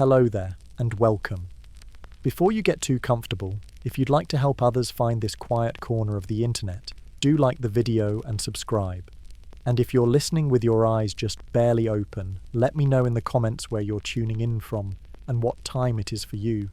Hello there, and welcome. Before you get too comfortable, if you'd like to help others find this quiet corner of the internet, do like the video and subscribe. And if you're listening with your eyes just barely open, let me know in the comments where you're tuning in from and what time it is for you.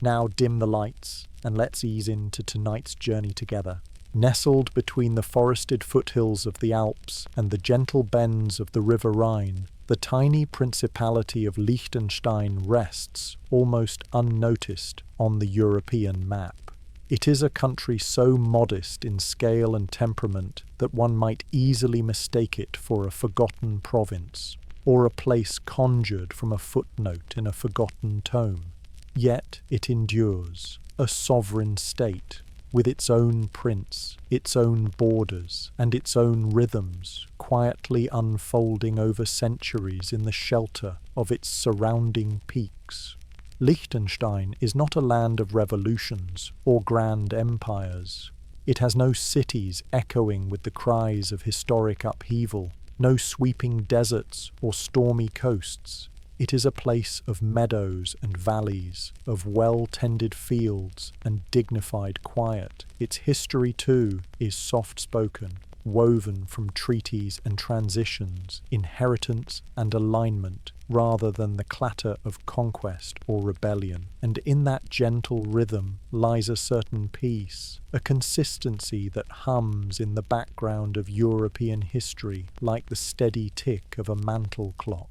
Now dim the lights, and let's ease into tonight's journey together. Nestled between the forested foothills of the Alps and the gentle bends of the River Rhine, the tiny principality of Liechtenstein rests, almost unnoticed, on the European map. It is a country so modest in scale and temperament that one might easily mistake it for a forgotten province, or a place conjured from a footnote in a forgotten tome. Yet it endures, a sovereign state, with its own prince, its own borders, and its own rhythms, quietly unfolding over centuries in the shelter of its surrounding peaks. Liechtenstein is not a land of revolutions or grand empires. It has no cities echoing with the cries of historic upheaval, no sweeping deserts or stormy coasts. It is a place of meadows and valleys, of well-tended fields and dignified quiet. Its history, too, is soft-spoken, woven from treaties and transitions, inheritance and alignment, rather than the clatter of conquest or rebellion. And in that gentle rhythm lies a certain peace, a consistency that hums in the background of European history like the steady tick of a mantle clock.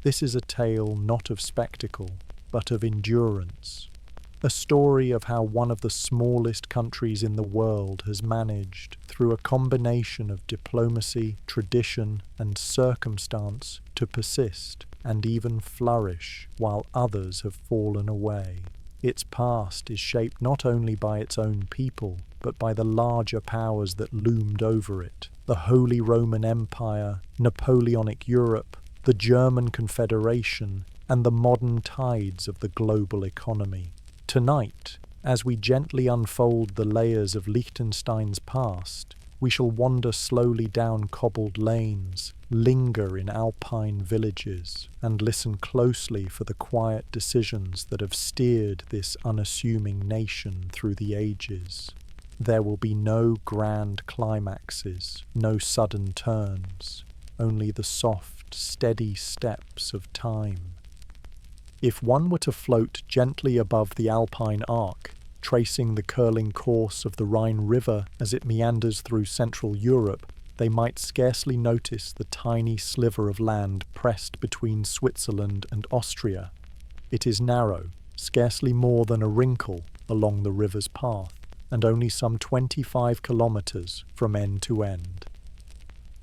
This is a tale not of spectacle, but of endurance. A story of how one of the smallest countries in the world has managed, through a combination of diplomacy, tradition, and circumstance, to persist and even flourish while others have fallen away. Its past is shaped not only by its own people, but by the larger powers that loomed over it: the Holy Roman Empire, Napoleonic Europe, the German Confederation, and the modern tides of the global economy. Tonight, as we gently unfold the layers of Liechtenstein's past, we shall wander slowly down cobbled lanes, linger in alpine villages, and listen closely for the quiet decisions that have steered this unassuming nation through the ages. There will be no grand climaxes, no sudden turns, only the soft, steady steps of time. If one were to float gently above the Alpine arc, tracing the curling course of the Rhine River as it meanders through Central Europe, they might scarcely notice the tiny sliver of land pressed between Switzerland and Austria. It is narrow, scarcely more than a wrinkle along the river's path, and only some 25 kilometers from end to end.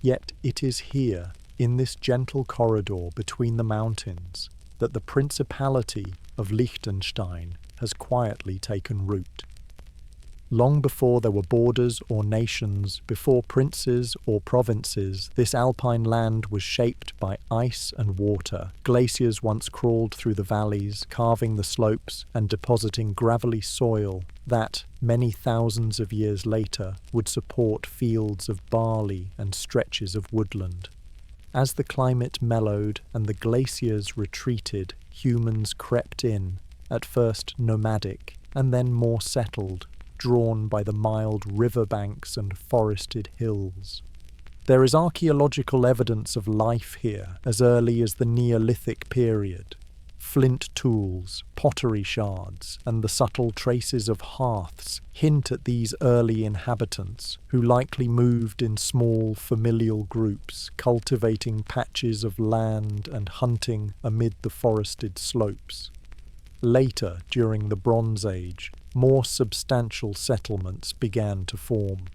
Yet it is here, in this gentle corridor between the mountains, that the Principality of Liechtenstein has quietly taken root. Long before there were borders or nations, before princes or provinces, this alpine land was shaped by ice and water. Glaciers once crawled through the valleys, carving the slopes and depositing gravelly soil that, many thousands of years later, would support fields of barley and stretches of woodland. As the climate mellowed and the glaciers retreated, humans crept in, at first nomadic, and then more settled, drawn by the mild riverbanks and forested hills. There is archaeological evidence of life here as early as the Neolithic period. Flint tools, pottery shards, and the subtle traces of hearths hint at these early inhabitants, who likely moved in small familial groups, cultivating patches of land and hunting amid the forested slopes. Later, during the Bronze Age, more substantial settlements began to form.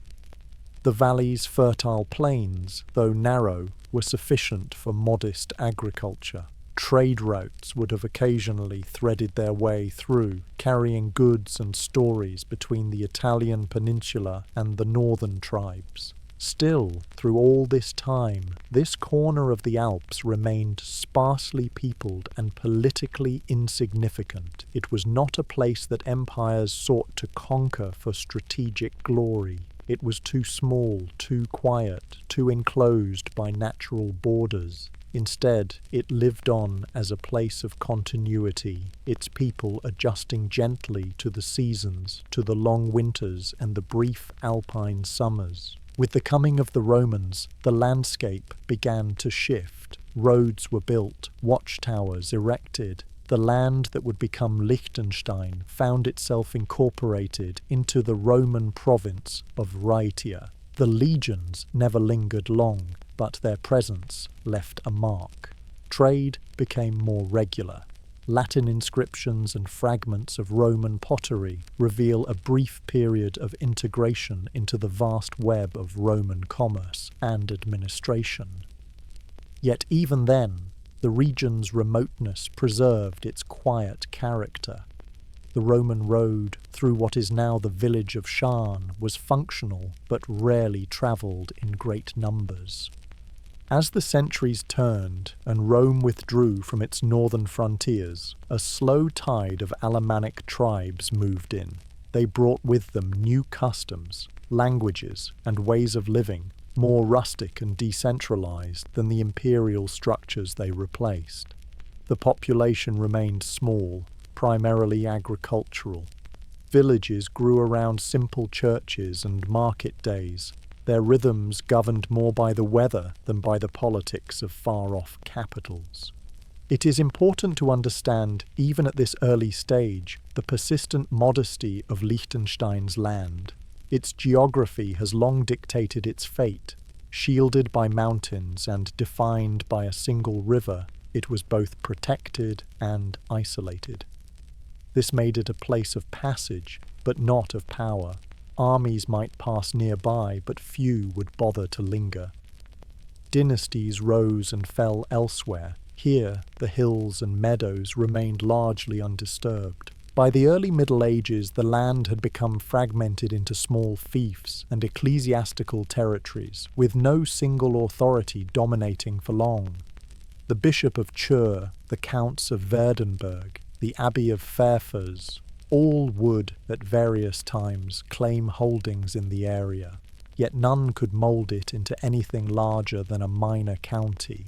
The valley's fertile plains, though narrow, were sufficient for modest agriculture. Trade routes would have occasionally threaded their way through, carrying goods and stories between the Italian peninsula and the northern tribes. Still, through all this time, this corner of the Alps remained sparsely peopled and politically insignificant. It was not a place that empires sought to conquer for strategic glory. It was too small, too quiet, too enclosed by natural borders. Instead, it lived on as a place of continuity, its people adjusting gently to the seasons, to the long winters and the brief alpine summers. With the coming of the Romans, the landscape began to shift. Roads were built, watchtowers erected. The land that would become Liechtenstein found itself incorporated into the Roman province of Raetia. The legions never lingered long, but their presence left a mark. Trade became more regular. Latin inscriptions and fragments of Roman pottery reveal a brief period of integration into the vast web of Roman commerce and administration. Yet even then, the region's remoteness preserved its quiet character. The Roman road through what is now the village of Scharn was functional but rarely travelled in great numbers. As the centuries turned and Rome withdrew from its northern frontiers, a slow tide of Alemannic tribes moved in. They brought with them new customs, languages, and ways of living, more rustic and decentralized than the imperial structures they replaced. The population remained small, primarily agricultural. Villages grew around simple churches and market days, their rhythms governed more by the weather than by the politics of far-off capitals. It is important to understand, even at this early stage, the persistent modesty of Liechtenstein's land. Its geography has long dictated its fate. Shielded by mountains and defined by a single river, it was both protected and isolated. This made it a place of passage, but not of power. Armies might pass nearby, but few would bother to linger. Dynasties rose and fell elsewhere. Here, the hills and meadows remained largely undisturbed. By the early Middle Ages, the land had become fragmented into small fiefs and ecclesiastical territories, with no single authority dominating for long. The Bishop of Chur, the Counts of Werdenberg, the Abbey of Pfäfers, all would, at various times, claim holdings in the area, yet none could mould it into anything larger than a minor county.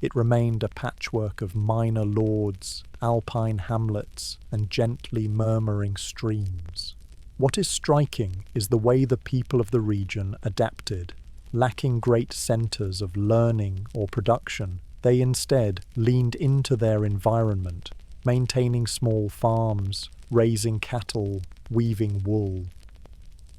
It remained a patchwork of minor lords, alpine hamlets, and gently murmuring streams. What is striking is the way the people of the region adapted. Lacking great centres of learning or production, they instead leaned into their environment, maintaining small farms, raising cattle, weaving wool.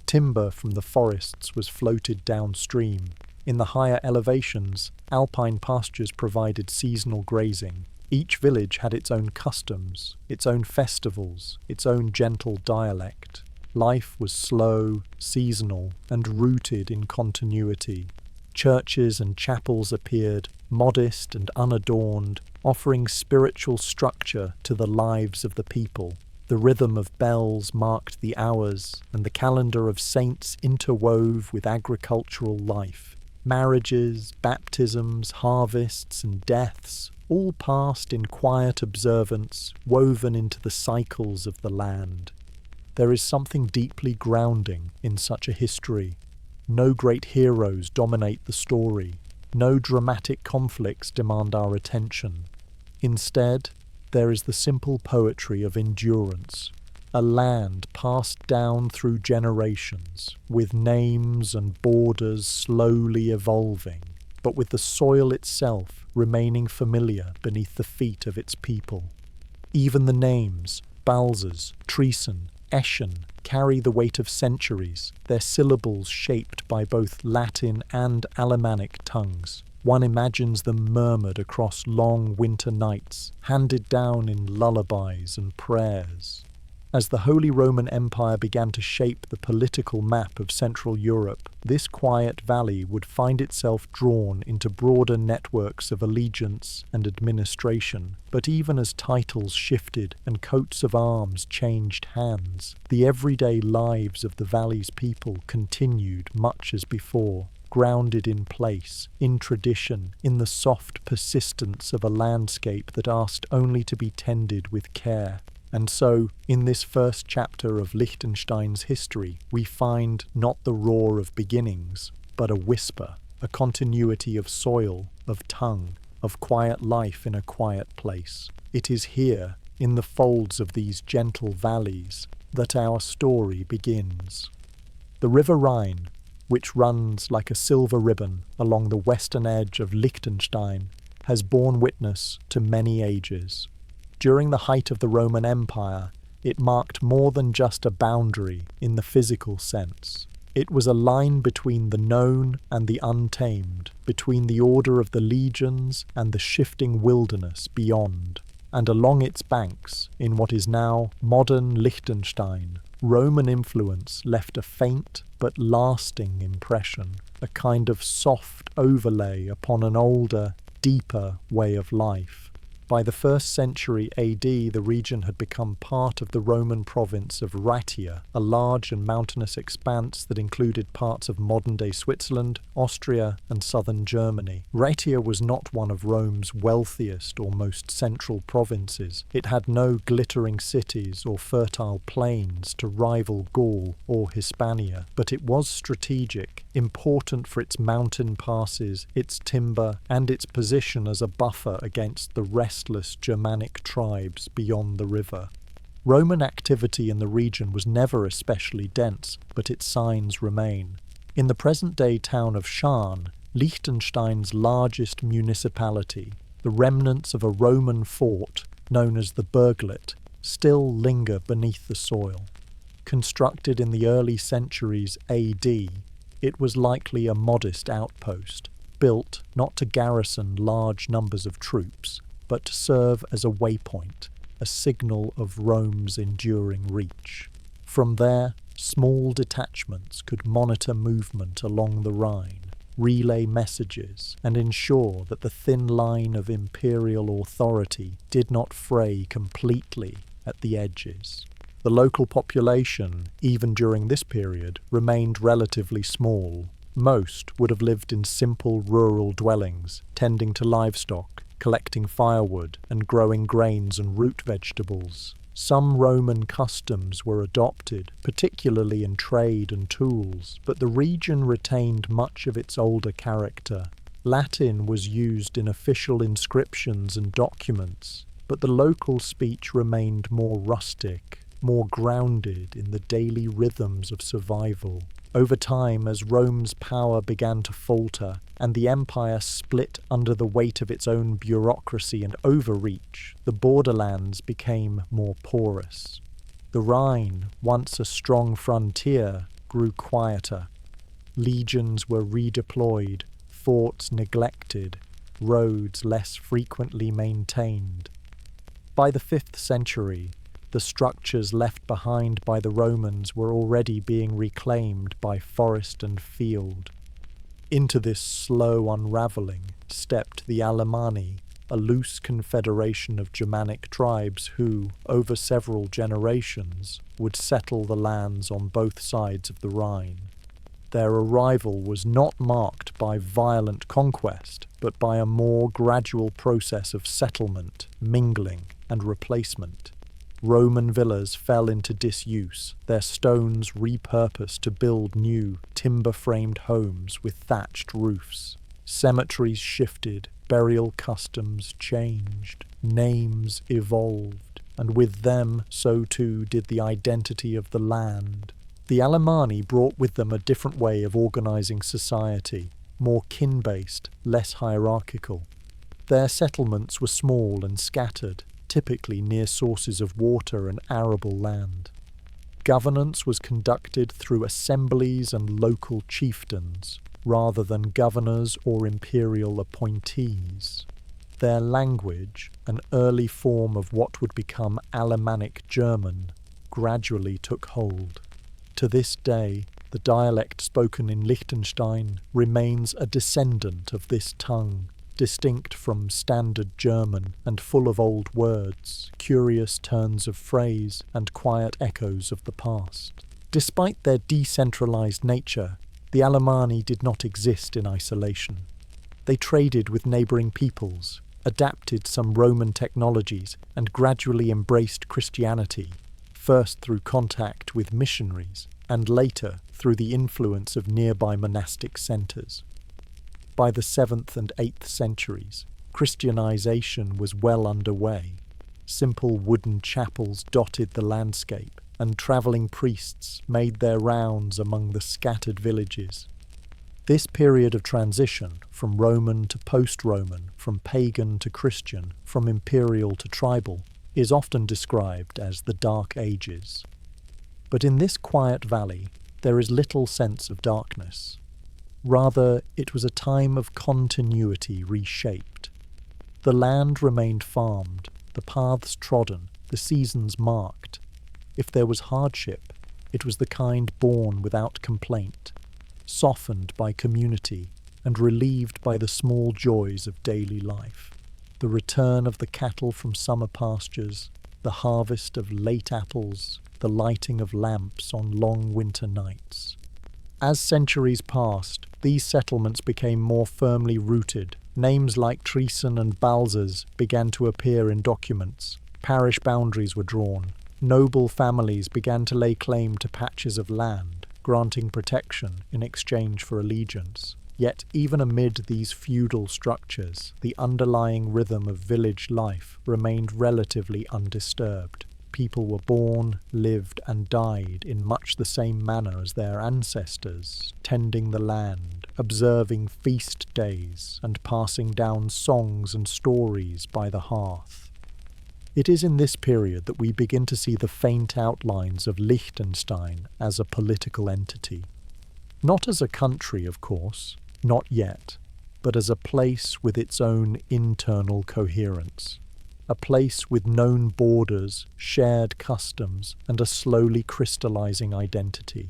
Timber from the forests was floated downstream. In the higher elevations, alpine pastures provided seasonal grazing. Each village had its own customs, its own festivals, its own gentle dialect. Life was slow, seasonal, and rooted in continuity. Churches and chapels appeared, modest and unadorned, offering spiritual structure to the lives of the people. The rhythm of bells marked the hours, and the calendar of saints interwove with agricultural life. Marriages, baptisms, harvests, and deaths all passed in quiet observance, woven into the cycles of the land. There is something deeply grounding in such a history. No great heroes dominate the story. No dramatic conflicts demand our attention. Instead, there is the simple poetry of endurance, a land passed down through generations, with names and borders slowly evolving, but with the soil itself remaining familiar beneath the feet of its people. Even the names, Balzers, Treason, Eschen, carry the weight of centuries, their syllables shaped by both Latin and Alemannic tongues. One imagines them murmured across long winter nights, handed down in lullabies and prayers. As the Holy Roman Empire began to shape the political map of Central Europe, this quiet valley would find itself drawn into broader networks of allegiance and administration. But even as titles shifted and coats of arms changed hands, the everyday lives of the valley's people continued much as before. Grounded in place, in tradition, in the soft persistence of a landscape that asked only to be tended with care. And so, in this first chapter of Liechtenstein's history, we find not the roar of beginnings, but a whisper, a continuity of soil, of tongue, of quiet life in a quiet place. It is here, in the folds of these gentle valleys, that our story begins. The River Rhine, which runs like a silver ribbon along the western edge of Liechtenstein, has borne witness to many ages. During the height of the Roman Empire, it marked more than just a boundary in the physical sense. It was a line between the known and the untamed, between the order of the legions and the shifting wilderness beyond. And along its banks, in what is now modern Liechtenstein, Roman influence left a faint but lasting impression, a kind of soft overlay upon an older, deeper way of life. By the 1st century AD, the region had become part of the Roman province of Raetia, a large and mountainous expanse that included parts of modern-day Switzerland, Austria, and southern Germany. Raetia was not one of Rome's wealthiest or most central provinces. It had no glittering cities or fertile plains to rival Gaul or Hispania, but it was strategic, important for its mountain passes, its timber, and its position as a buffer against the restless Germanic tribes beyond the river. Roman activity in the region was never especially dense, but its signs remain. In the present-day town of Scharn, Liechtenstein's largest municipality, the remnants of a Roman fort known as the Burglet still linger beneath the soil. Constructed in the early centuries AD, it was likely a modest outpost, built not to garrison large numbers of troops, but to serve as a waypoint, a signal of Rome's enduring reach. From there, small detachments could monitor movement along the Rhine, relay messages, and ensure that the thin line of imperial authority did not fray completely at the edges. The local population, even during this period, remained relatively small. Most would have lived in simple rural dwellings, tending to livestock, collecting firewood, and growing grains and root vegetables. Some Roman customs were adopted, particularly in trade and tools, but the region retained much of its older character. Latin was used in official inscriptions and documents, but the local speech remained more rustic, more grounded in the daily rhythms of survival. Over time, as Rome's power began to falter and the empire split under the weight of its own bureaucracy and overreach, the borderlands became more porous. The Rhine, once a strong frontier, grew quieter. Legions were redeployed, forts neglected, roads less frequently maintained. By the 5th century, the structures left behind by the Romans were already being reclaimed by forest and field. Into this slow unravelling stepped the Alemanni, a loose confederation of Germanic tribes who, over several generations, would settle the lands on both sides of the Rhine. Their arrival was not marked by violent conquest, but by a more gradual process of settlement, mingling, and replacement. Roman villas fell into disuse, their stones repurposed to build new, timber-framed homes with thatched roofs. Cemeteries shifted, burial customs changed, names evolved, and with them, so too did the identity of the land. The Alemanni brought with them a different way of organizing society, more kin-based, less hierarchical. Their settlements were small and scattered, typically near sources of water and arable land. Governance was conducted through assemblies and local chieftains, rather than governors or imperial appointees. Their language, an early form of what would become Alemannic German, gradually took hold. To this day, the dialect spoken in Liechtenstein remains a descendant of this tongue, distinct from standard German and full of old words, curious turns of phrase, and quiet echoes of the past. Despite their decentralized nature, the Alemanni did not exist in isolation. They traded with neighboring peoples, adapted some Roman technologies, and gradually embraced Christianity, first through contact with missionaries, and later through the influence of nearby monastic centers. By the 7th and 8th centuries, Christianization was well underway. Simple wooden chapels dotted the landscape, and travelling priests made their rounds among the scattered villages. This period of transition, from Roman to post-Roman, from pagan to Christian, from imperial to tribal, is often described as the Dark Ages. But in this quiet valley, there is little sense of darkness. Rather, it was a time of continuity reshaped. The land remained farmed, the paths trodden, the seasons marked. If there was hardship, it was the kind borne without complaint, softened by community and relieved by the small joys of daily life. The return of the cattle from summer pastures, the harvest of late apples, the lighting of lamps on long winter nights. As centuries passed, these settlements became more firmly rooted. Names like Treason and Balzers began to appear in documents. Parish boundaries were drawn. Noble families began to lay claim to patches of land, granting protection in exchange for allegiance. Yet even amid these feudal structures, the underlying rhythm of village life remained relatively undisturbed. People were born, lived, and died in much the same manner as their ancestors, tending the land, observing feast days, and passing down songs and stories by the hearth. It is in this period that we begin to see the faint outlines of Liechtenstein as a political entity. Not as a country, of course, not yet, but as a place with its own internal coherence. A place with known borders, shared customs, and a slowly crystallizing identity.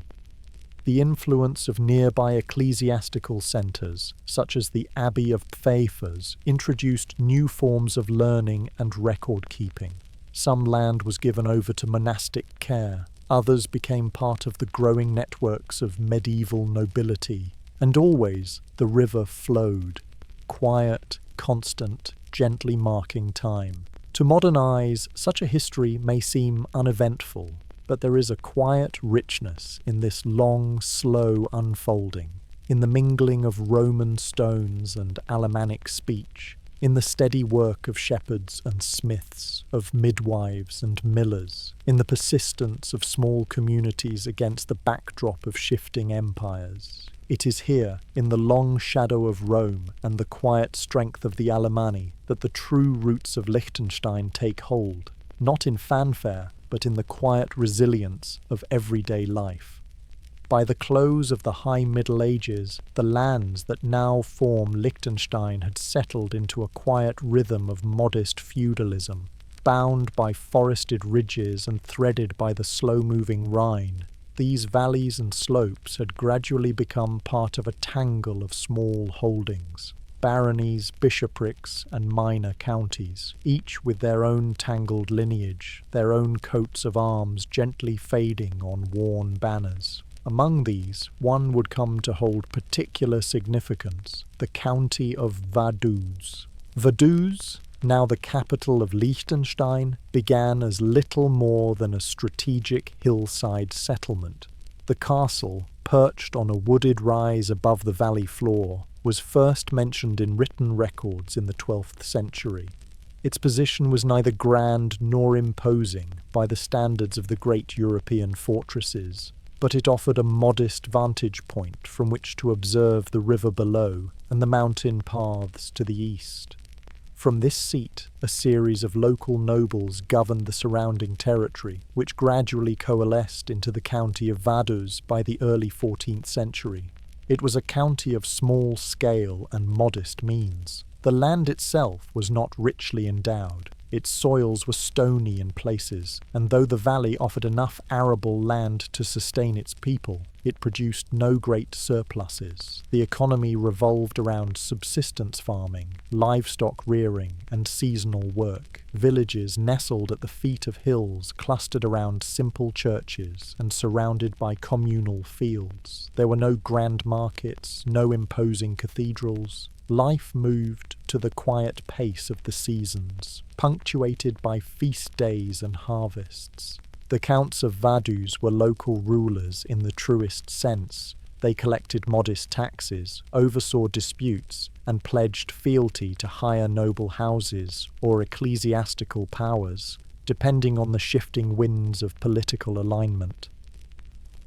The influence of nearby ecclesiastical centres, such as the Abbey of Pfäfers, introduced new forms of learning and record-keeping. Some land was given over to monastic care, others became part of the growing networks of medieval nobility, and always the river flowed, quiet, constant, gently marking time. To modern eyes, such a history may seem uneventful, but there is a quiet richness in this long, slow unfolding, in the mingling of Roman stones and Alemannic speech, in the steady work of shepherds and smiths, of midwives and millers, in the persistence of small communities against the backdrop of shifting empires. It is here, in the long shadow of Rome and the quiet strength of the Alemanni, that the true roots of Liechtenstein take hold, not in fanfare, but in the quiet resilience of everyday life. By the close of the High Middle Ages, the lands that now form Liechtenstein had settled into a quiet rhythm of modest feudalism, bound by forested ridges and threaded by the slow-moving Rhine. These valleys and slopes had gradually become part of a tangle of small holdings, baronies, bishoprics, and minor counties, each with their own tangled lineage, their own coats of arms gently fading on worn banners. Among these, one would come to hold particular significance, the county of Vaduz. Vaduz, now the capital of Liechtenstein, began as little more than a strategic hillside settlement. The castle, perched on a wooded rise above the valley floor, was first mentioned in written records in the 12th century. Its position was neither grand nor imposing by the standards of the great European fortresses, but it offered a modest vantage point from which to observe the river below and the mountain paths to the east. From this seat, a series of local nobles governed the surrounding territory, which gradually coalesced into the county of Vaduz by the early 14th century. It was a county of small scale and modest means. The land itself was not richly endowed. Its soils were stony in places, and though the valley offered enough arable land to sustain its people, it produced no great surpluses. The economy revolved around subsistence farming, livestock rearing, and seasonal work. Villages nestled at the feet of hills clustered around simple churches and surrounded by communal fields. There were no grand markets, no imposing cathedrals. Life moved to the quiet pace of the seasons, punctuated by feast days and harvests. The counts of Vaduz were local rulers in the truest sense, they collected modest taxes, oversaw disputes, and pledged fealty to higher noble houses or ecclesiastical powers, depending on the shifting winds of political alignment.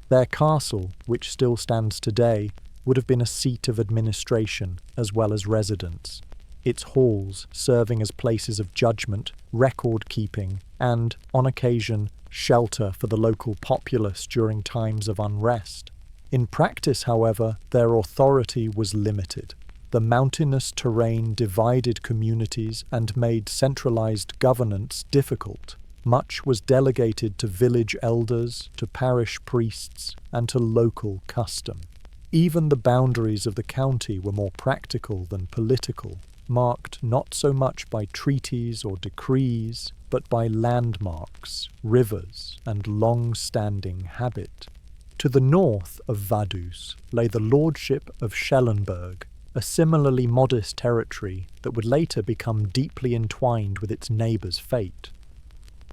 Their castle, which still stands today, would have been a seat of administration as well as residence, its halls serving as places of judgment, record-keeping, and, on occasion, shelter for the local populace during times of unrest. In practice, however, their authority was limited. The mountainous terrain divided communities and made centralized governance difficult. Much was delegated to village elders, to parish priests, and to local custom. Even the boundaries of the county were more practical than political, marked not so much by treaties or decrees, but by landmarks, rivers, and long-standing habit. To the north of Vaduz lay the lordship of Schellenberg, a similarly modest territory that would later become deeply entwined with its neighbour's fate.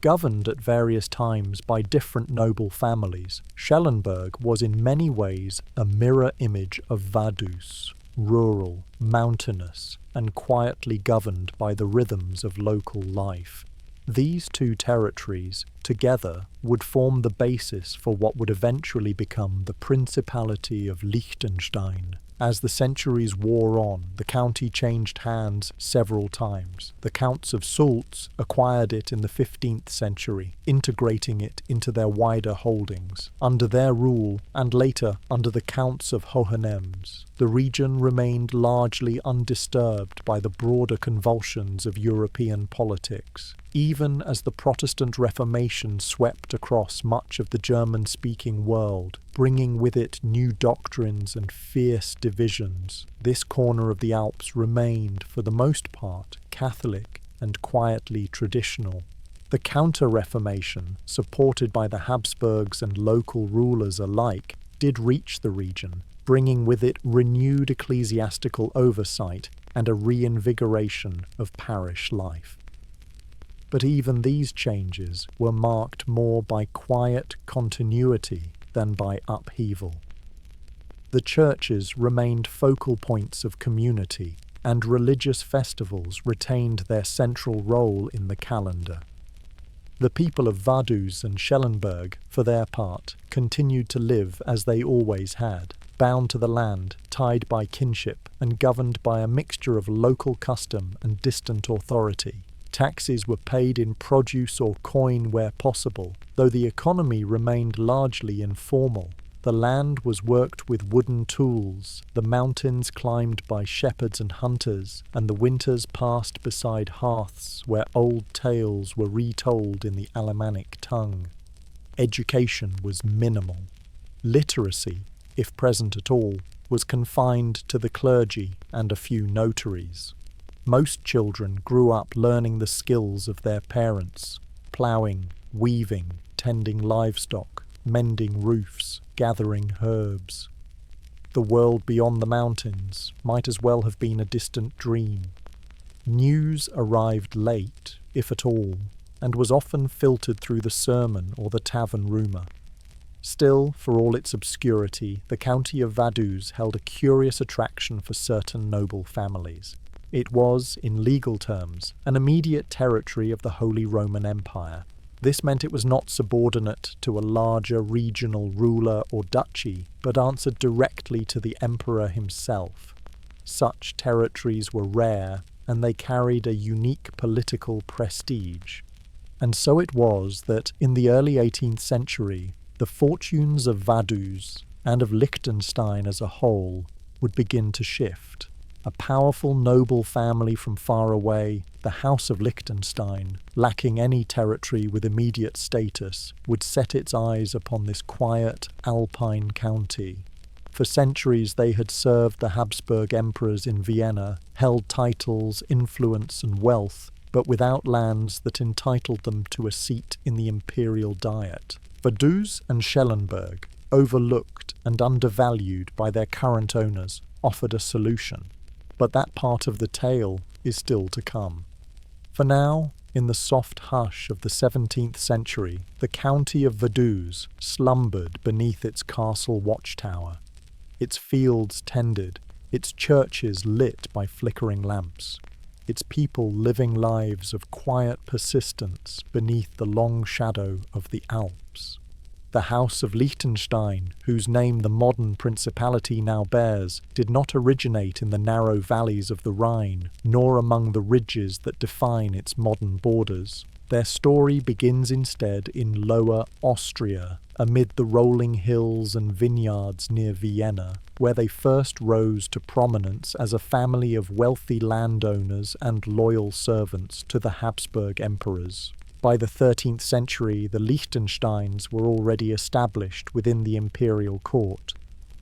Governed at various times by different noble families, Schellenberg was in many ways a mirror image of Vaduz, rural, mountainous, and quietly governed by the rhythms of local life. These two territories, together, would form the basis for what would eventually become the Principality of Liechtenstein. As the centuries wore on, the county changed hands several times. The Counts of Sulz acquired it in the 15th century, integrating it into their wider holdings. Under their rule, and later under the Counts of Hohenems, the region remained largely undisturbed by the broader convulsions of European politics. Even as the Protestant Reformation swept across much of the German-speaking world, bringing with it new doctrines and fierce divisions, this corner of the Alps remained, for the most part, Catholic and quietly traditional. The Counter-Reformation, supported by the Habsburgs and local rulers alike, did reach the region, bringing with it renewed ecclesiastical oversight and a reinvigoration of parish life. But even these changes were marked more by quiet continuity than by upheaval. The churches remained focal points of community, and religious festivals retained their central role in the calendar. The people of Vaduz and Schellenberg, for their part, continued to live as they always had, bound to the land, tied by kinship, and governed by a mixture of local custom and distant authority. Taxes were paid in produce or coin where possible, though the economy remained largely informal. The land was worked with wooden tools, the mountains climbed by shepherds and hunters, and the winters passed beside hearths where old tales were retold in the Alemannic tongue. Education was minimal. Literacy, if present at all, was confined to the clergy and a few notaries. Most children grew up learning the skills of their parents: ploughing, weaving, tending livestock, mending roofs, gathering herbs. The world beyond the mountains might as well have been a distant dream. News arrived late, if at all, and was often filtered through the sermon or the tavern rumour. Still, for all its obscurity, the county of Vaduz held a curious attraction for certain noble families. It was, in legal terms, an immediate territory of the Holy Roman Empire. This meant it was not subordinate to a larger regional ruler or duchy, but answered directly to the emperor himself. Such territories were rare, and they carried a unique political prestige. And so it was that, in the early 18th century, the fortunes of Vaduz, and of Liechtenstein as a whole, would begin to shift. A powerful noble family from far away, the House of Liechtenstein, lacking any territory with immediate status, would set its eyes upon this quiet alpine county. For centuries they had served the Habsburg emperors in Vienna, held titles, influence and wealth, but without lands that entitled them to a seat in the imperial diet. Vaduz and Schellenberg, overlooked and undervalued by their current owners, offered a solution. But that part of the tale is still to come. For now, in the soft hush of the 17th century, the county of Vaduz slumbered beneath its castle watchtower. its fields tended, its churches lit by flickering lamps, its people living lives of quiet persistence beneath the long shadow of the Alps. The House of Liechtenstein, whose name the modern principality now bears, did not originate in the narrow valleys of the Rhine, nor among the ridges that define its modern borders. Their story begins instead in Lower Austria, amid the rolling hills and vineyards near Vienna, where they first rose to prominence as a family of wealthy landowners and loyal servants to the Habsburg emperors. By the 13th century, the Liechtensteins were already established within the imperial court.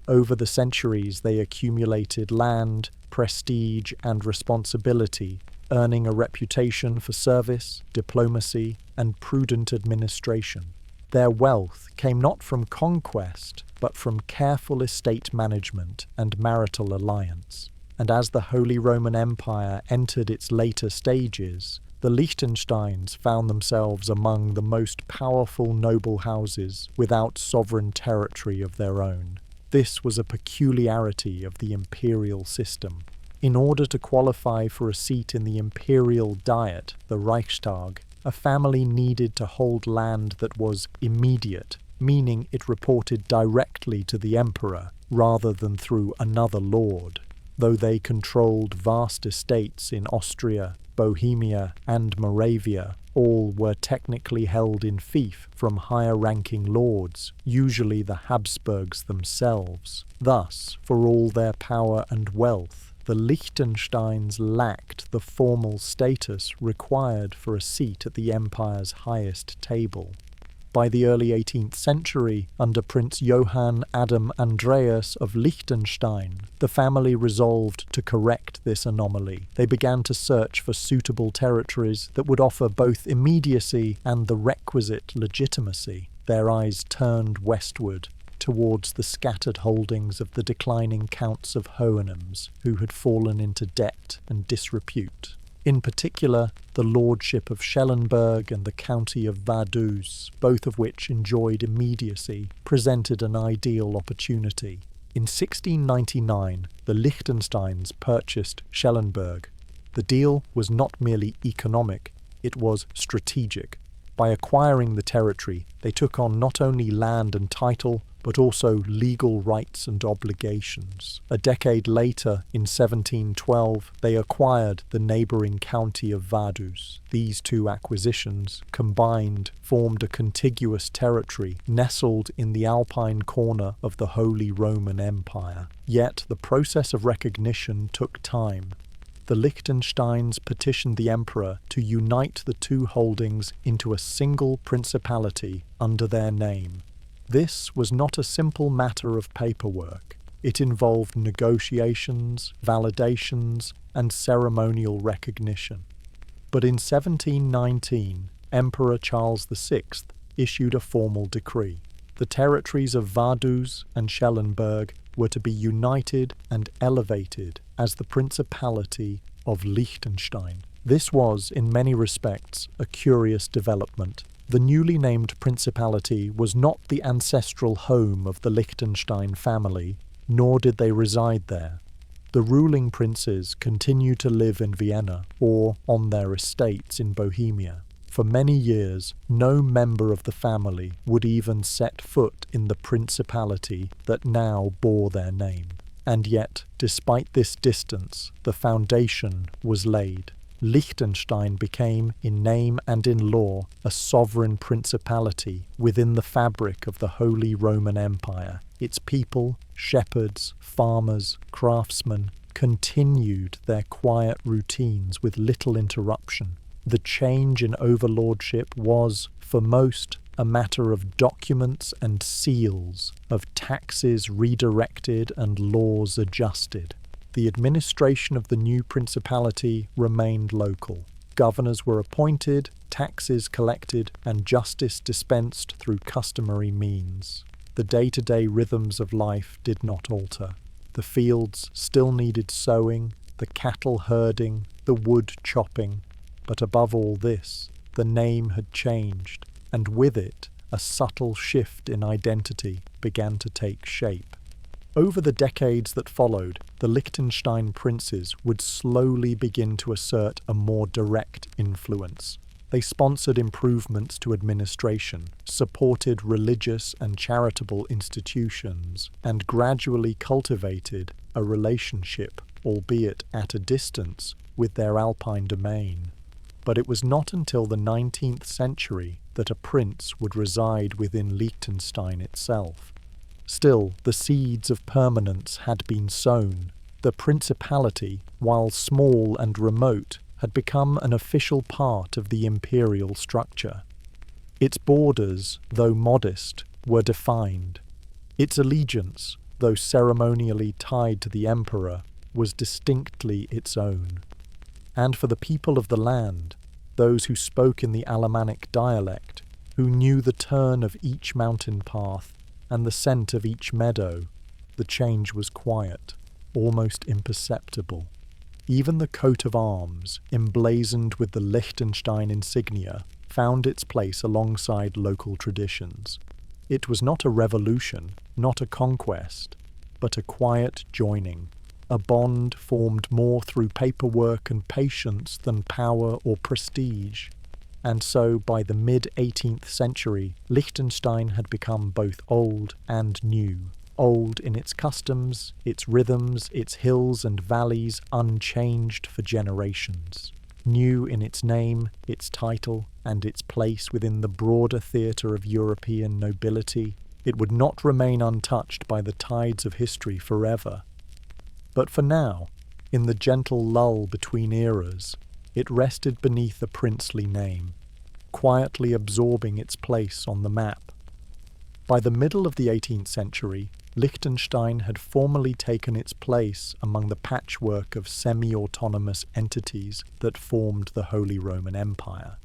Over the centuries, they accumulated land, prestige, and responsibility, earning a reputation for service, diplomacy, and prudent administration. Their wealth came not from conquest, but from careful estate management and marital alliance. And as the Holy Roman Empire entered its later stages, the Liechtensteins found themselves among the most powerful noble houses without sovereign territory of their own. This was a peculiarity of the imperial system. In order to qualify for a seat in the imperial diet, the Reichstag, a family needed to hold land that was immediate, meaning it reported directly to the emperor rather than through another lord. Though they controlled vast estates in Austria, Bohemia, and Moravia, all were technically held in fief from higher-ranking lords, usually the Habsburgs themselves. Thus, for all their power and wealth, the Liechtensteins lacked the formal status required for a seat at the empire's highest table. By the early 18th century, under Prince Johann Adam Andreas of Liechtenstein, the family resolved to correct this anomaly. They began to search for suitable territories that would offer both immediacy and the requisite legitimacy. Their eyes turned westward, towards the scattered holdings of the declining counts of Hohenems, who had fallen into debt and disrepute. In particular, the lordship of Schellenberg and the county of Vaduz, both of which enjoyed immediacy, presented an ideal opportunity. In 1699, the Liechtensteins purchased Schellenberg. The deal was not merely economic, it was strategic. By acquiring the territory, they took on not only land and title, but also legal rights and obligations. A decade later, in 1712, they acquired the neighbouring county of Vaduz. These two acquisitions, combined, formed a contiguous territory nestled in the alpine corner of the Holy Roman Empire. Yet the process of recognition took time. The Liechtensteins petitioned the emperor to unite the two holdings into a single principality under their name. This was not a simple matter of paperwork. It involved negotiations, validations, and ceremonial recognition. But in 1719, Emperor Charles VI issued a formal decree. The territories of Vaduz and Schellenberg were to be united and elevated as the Principality of Liechtenstein. This was, in many respects, a curious development. The newly named principality was not the ancestral home of the Liechtenstein family, nor did they reside there. The ruling princes continued to live in Vienna or on their estates in Bohemia. For many years, no member of the family would even set foot in the principality that now bore their name. And yet, despite this distance, the foundation was laid. Liechtenstein became, in name and in law, a sovereign principality within the fabric of the Holy Roman Empire. Its people, shepherds, farmers, craftsmen, continued their quiet routines with little interruption. The change in overlordship was, for most, a matter of documents and seals, of taxes redirected and laws adjusted. The administration of the new principality remained local. Governors were appointed, taxes collected, and justice dispensed through customary means. The day-to-day rhythms of life did not alter. The fields still needed sowing, the cattle herding, the wood chopping. But above all this, the name had changed, and with it, a subtle shift in identity began to take shape. Over the decades that followed, the Liechtenstein princes would slowly begin to assert a more direct influence. They sponsored improvements to administration, supported religious and charitable institutions, and gradually cultivated a relationship, albeit at a distance, with their alpine domain. But it was not until the 19th century that a prince would reside within Liechtenstein itself. Still, the seeds of permanence had been sown. The principality, while small and remote, had become an official part of the imperial structure. Its borders, though modest, were defined. Its allegiance, though ceremonially tied to the emperor, was distinctly its own. And for the people of the land, those who spoke in the Alemannic dialect, who knew the turn of each mountain path and the scent of each meadow, the change was quiet, almost imperceptible. Even the coat of arms, emblazoned with the Liechtenstein insignia, found its place alongside local traditions. It was not a revolution, not a conquest, but a quiet joining, a bond formed more through paperwork and patience than power or prestige. And so, by the mid-18th century, Liechtenstein had become both old and new. Old in its customs, its rhythms, its hills and valleys unchanged for generations. New in its name, its title, and its place within the broader theatre of European nobility, it would not remain untouched by the tides of history forever. But for now, in the gentle lull between eras, it rested beneath a princely name, quietly absorbing its place on the map. By the middle of the 18th century, Liechtenstein had formally taken its place among the patchwork of semi-autonomous entities that formed the Holy Roman Empire.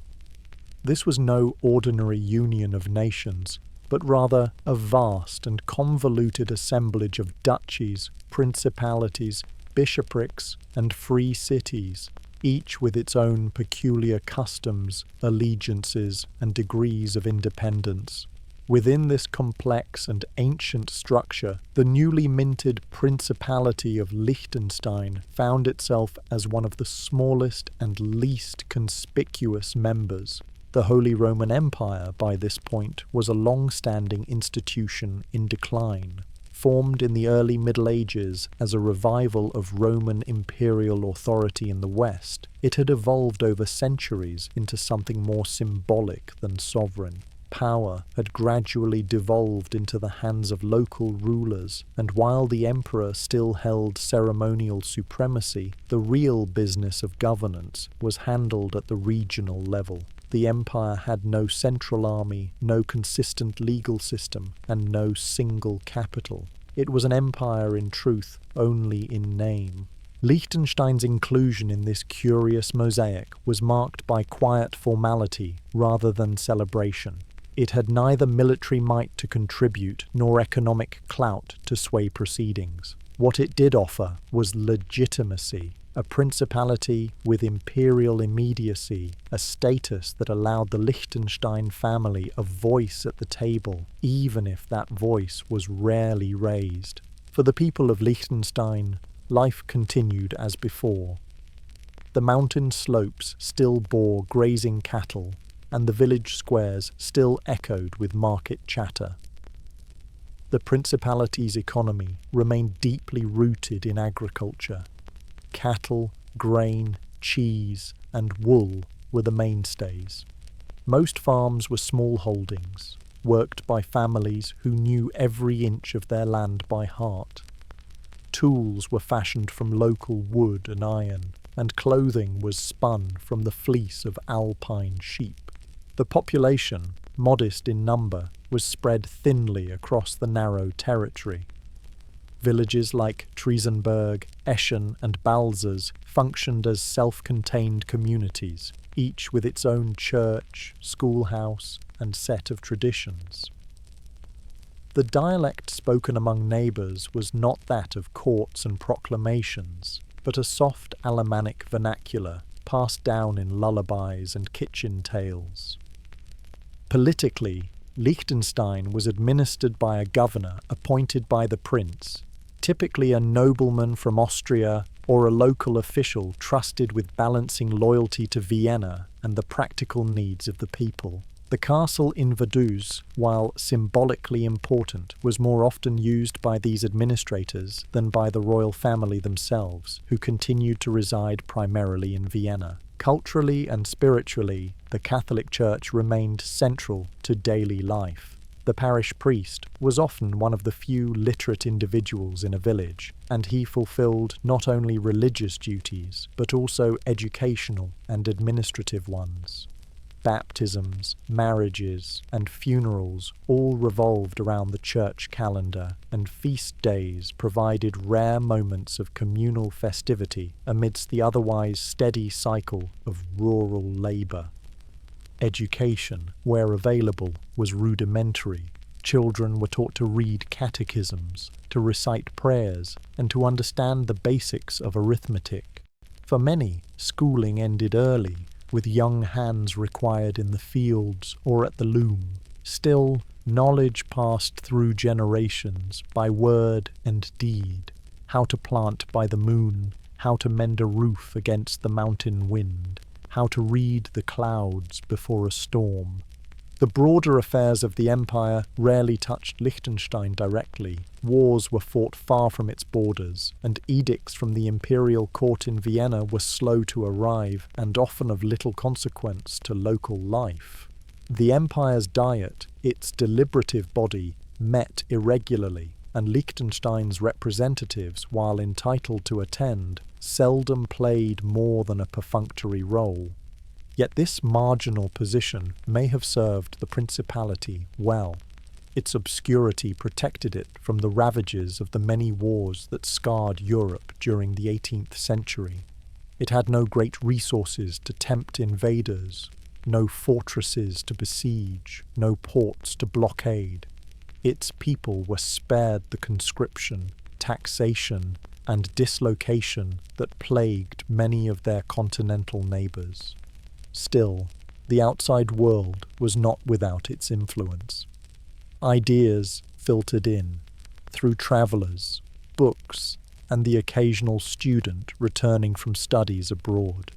This was no ordinary union of nations, but rather a vast and convoluted assemblage of duchies, principalities, bishoprics, and free cities, each with its own peculiar customs, allegiances, and degrees of independence. Within this complex and ancient structure, the newly minted Principality of Liechtenstein found itself as one of the smallest and least conspicuous members. The Holy Roman Empire, by this point, was a long-standing institution in decline. Formed in the early Middle Ages as a revival of Roman imperial authority in the West, it had evolved over centuries into something more symbolic than sovereign. Power had gradually devolved into the hands of local rulers, and while the emperor still held ceremonial supremacy, the real business of governance was handled at the regional level. The empire had no central army, no consistent legal system, and no single capital. It was an empire in truth, only in name. Liechtenstein's inclusion in this curious mosaic was marked by quiet formality rather than celebration. It had neither military might to contribute nor economic clout to sway proceedings. What it did offer was legitimacy, a principality with imperial immediacy, a status that allowed the Liechtenstein family a voice at the table, even if that voice was rarely raised. For the people of Liechtenstein, life continued as before. The mountain slopes still bore grazing cattle, and the village squares still echoed with market chatter. The principality's economy remained deeply rooted in agriculture. Cattle, grain, cheese, and wool were the mainstays. Most farms were small holdings, worked by families who knew every inch of their land by heart. Tools were fashioned from local wood and iron, and clothing was spun from the fleece of alpine sheep. The population, modest in number, was spread thinly across the narrow territory. Villages like Triesenberg, Eschen, and Balzers functioned as self-contained communities, each with its own church, schoolhouse, and set of traditions. The dialect spoken among neighbours was not that of courts and proclamations, but a soft Alemannic vernacular passed down in lullabies and kitchen tales. Politically, Liechtenstein was administered by a governor appointed by the prince, typically a nobleman from Austria or a local official trusted with balancing loyalty to Vienna and the practical needs of the people. The castle in Vaduz, while symbolically important, was more often used by these administrators than by the royal family themselves, who continued to reside primarily in Vienna. Culturally and spiritually, the Catholic Church remained central to daily life. The parish priest was often one of the few literate individuals in a village, and he fulfilled not only religious duties, but also educational and administrative ones. Baptisms, marriages, and funerals all revolved around the church calendar, and feast days provided rare moments of communal festivity amidst the otherwise steady cycle of rural labour. Education, where available, was rudimentary. Children were taught to read catechisms, to recite prayers, and to understand the basics of arithmetic. For many, schooling ended early, with young hands required in the fields or at the loom. Still, knowledge passed through generations by word and deed. How to plant by the moon, how to mend a roof against the mountain wind, how to read the clouds before a storm. The broader affairs of the empire rarely touched Liechtenstein directly. Wars were fought far from its borders, and edicts from the imperial court in Vienna were slow to arrive and often of little consequence to local life. The empire's diet, its deliberative body, met irregularly, and Liechtenstein's representatives, while entitled to attend, seldom played more than a perfunctory role. Yet this marginal position may have served the principality well. Its obscurity protected it from the ravages of the many wars that scarred Europe during the 18th century. It had no great resources to tempt invaders, no fortresses to besiege, no ports to blockade. Its people were spared the conscription, taxation, and dislocation that plagued many of their continental neighbours. Still, the outside world was not without its influence. Ideas filtered in, through travellers, books, and the occasional student returning from studies abroad.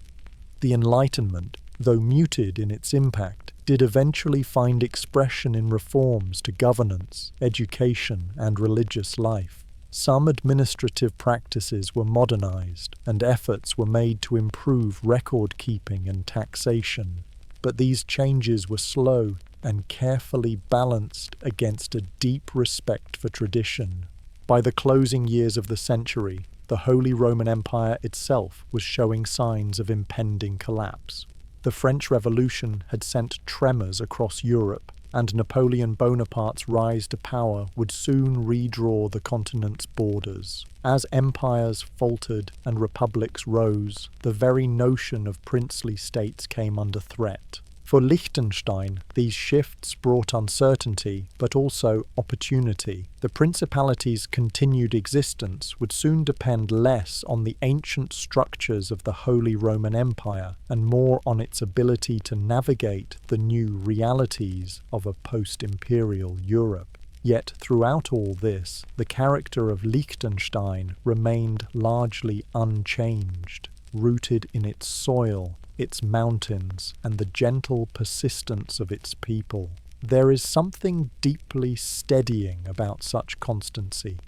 The Enlightenment, though muted in its impact, did eventually find expression in reforms to governance, education, and religious life. Some administrative practices were modernized, and efforts were made to improve record-keeping and taxation. But these changes were slow and carefully balanced against a deep respect for tradition. By the closing years of the century, the Holy Roman Empire itself was showing signs of impending collapse. The French Revolution had sent tremors across Europe, and Napoleon Bonaparte's rise to power would soon redraw the continent's borders. As empires faltered and republics rose, the very notion of princely states came under threat. For Liechtenstein, these shifts brought uncertainty, but also opportunity. The principality's continued existence would soon depend less on the ancient structures of the Holy Roman Empire and more on its ability to navigate the new realities of a post-imperial Europe. Yet throughout all this, the character of Liechtenstein remained largely unchanged, rooted in its soil, its mountains, and the gentle persistence of its people. There is something deeply steadying about such constancy.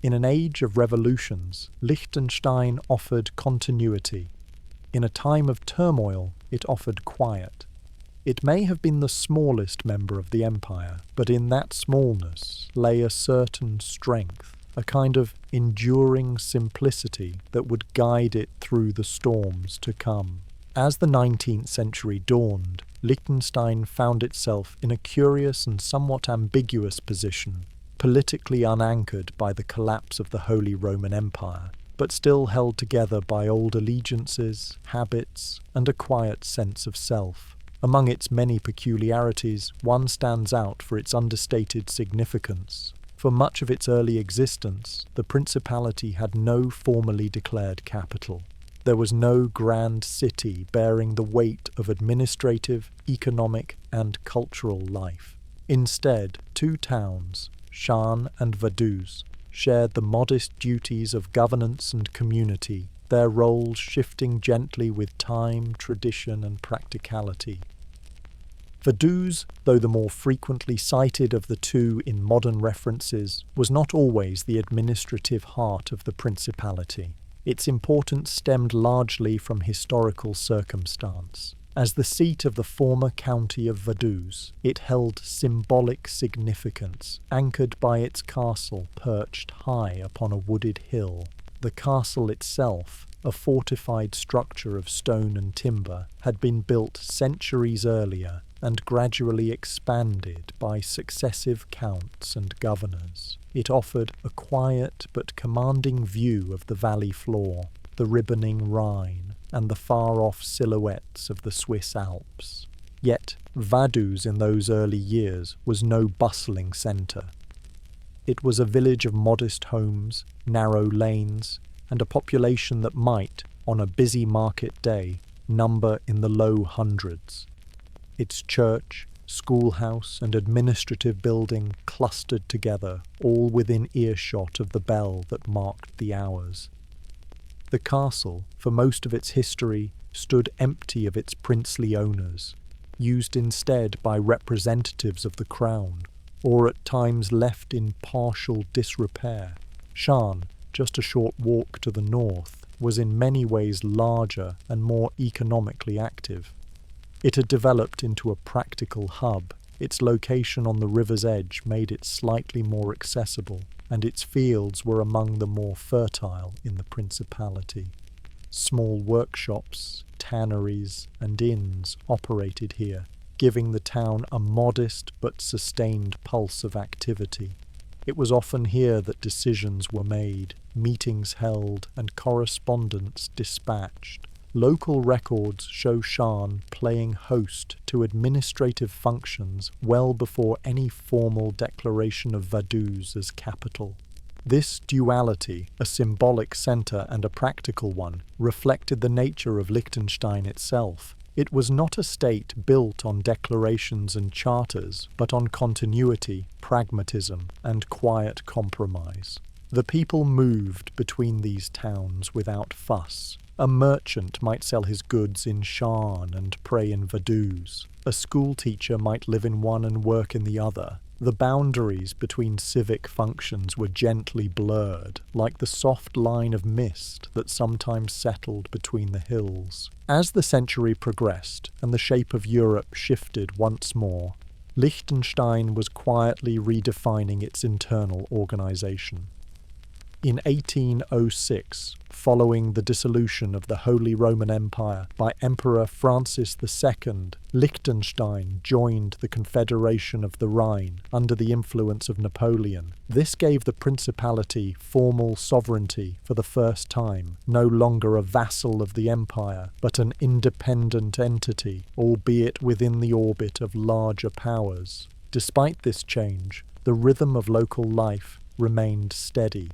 In an age of revolutions, Liechtenstein offered continuity. In a time of turmoil, it offered quiet. It may have been the smallest member of the empire, but in that smallness lay a certain strength, a kind of enduring simplicity that would guide it through the storms to come. As the 19th century dawned, Liechtenstein found itself in a curious and somewhat ambiguous position, politically unanchored by the collapse of the Holy Roman Empire, but still held together by old allegiances, habits, and a quiet sense of self. Among its many peculiarities, one stands out for its understated significance. For much of its early existence, the principality had no formally declared capital. There was no grand city bearing the weight of administrative, economic, and cultural life. Instead, two towns, Schaan and Vaduz, shared the modest duties of governance and community, their roles shifting gently with time, tradition, and practicality. Vaduz, though the more frequently cited of the two in modern references, was not always the administrative heart of the principality. Its importance stemmed largely from historical circumstance. As the seat of the former county of Vaduz, it held symbolic significance, anchored by its castle perched high upon a wooded hill. The castle itself, a fortified structure of stone and timber, had been built centuries earlier and gradually expanded by successive counts and governors. It offered a quiet but commanding view of the valley floor, the ribboning Rhine, and the far-off silhouettes of the Swiss Alps. Yet Vaduz in those early years was no bustling centre. It was a village of modest homes, narrow lanes, and a population that might, on a busy market day, number in the low hundreds. Its church, schoolhouse, and administrative building clustered together, all within earshot of the bell that marked the hours. The castle, for most of its history, stood empty of its princely owners, used instead by representatives of the crown, or at times left in partial disrepair. Schaan, just a short walk to the north, was in many ways larger and more economically active. It had developed into a practical hub. Its location on the river's edge made it slightly more accessible, and its fields were among the more fertile in the principality. Small workshops, tanneries, and inns operated here, giving the town a modest but sustained pulse of activity. It was often here that decisions were made, meetings held, and correspondence dispatched. Local records show Schaan playing host to administrative functions well before any formal declaration of Vaduz as capital. This duality, a symbolic centre and a practical one, reflected the nature of Liechtenstein itself. It was not a state built on declarations and charters, but on continuity, pragmatism, and quiet compromise. The people moved between these towns without fuss. A merchant might sell his goods in Schaan and pray in Vaduz. A schoolteacher might live in one and work in the other. The boundaries between civic functions were gently blurred, like the soft line of mist that sometimes settled between the hills. As the century progressed and the shape of Europe shifted once more, Liechtenstein was quietly redefining its internal organization. In 1806, following the dissolution of the Holy Roman Empire by Emperor Francis II, Liechtenstein joined the Confederation of the Rhine under the influence of Napoleon. This gave the principality formal sovereignty for the first time, no longer a vassal of the empire, but an independent entity, albeit within the orbit of larger powers. Despite this change, the rhythm of local life remained steady.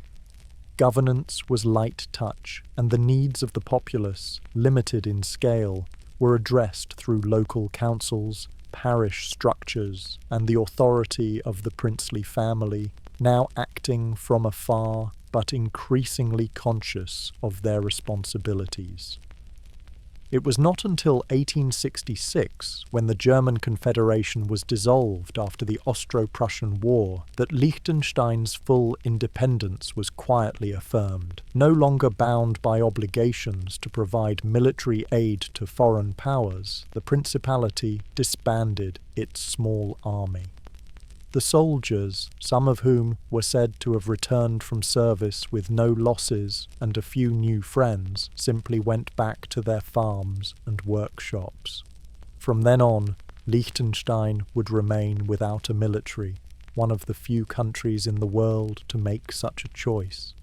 Governance was light touch, and the needs of the populace, limited in scale, were addressed through local councils, parish structures, and the authority of the princely family, now acting from afar but increasingly conscious of their responsibilities. It was not until 1866, when the German Confederation was dissolved after the Austro-Prussian War, that Liechtenstein's full independence was quietly affirmed. No longer bound by obligations to provide military aid to foreign powers, the principality disbanded its small army. The soldiers, some of whom were said to have returned from service with no losses and a few new friends, simply went back to their farms and workshops. From then on, Liechtenstein would remain without a military, one of the few countries in the world to make such a choice.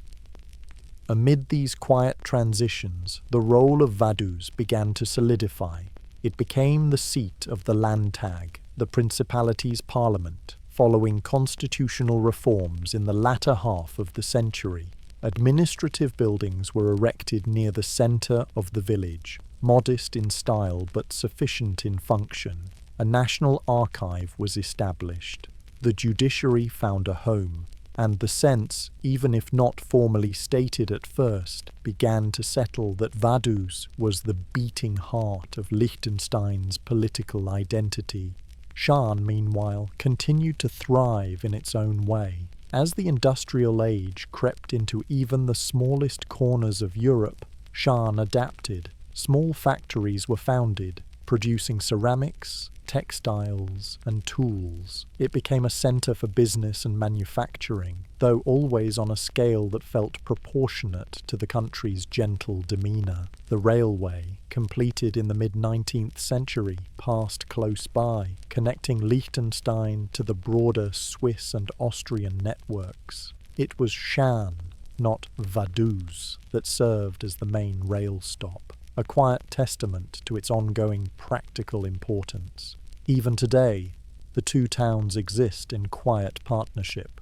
Amid these quiet transitions, the role of Vaduz began to solidify. It became the seat of the Landtag, the principality's parliament. Following constitutional reforms in the latter half of the century, administrative buildings were erected near the centre of the village, modest in style but sufficient in function. A national archive was established. The judiciary found a home. and the sense, even if not formally stated at first, began to settle that Vaduz was the beating heart of Liechtenstein's political identity. Schaan, meanwhile, continued to thrive in its own way. As the industrial age crept into even the smallest corners of Europe, Schaan adapted. Small factories were founded, producing ceramics, textiles, and tools. It became a centre for business and manufacturing, though always on a scale that felt proportionate to the country's gentle demeanour. The railway, completed in the mid-19th century, passed close by, connecting Liechtenstein to the broader Swiss and Austrian networks. It was Schaan, not Vaduz, that served as the main rail stop, a quiet testament to its ongoing practical importance. Even today, the two towns exist in quiet partnership.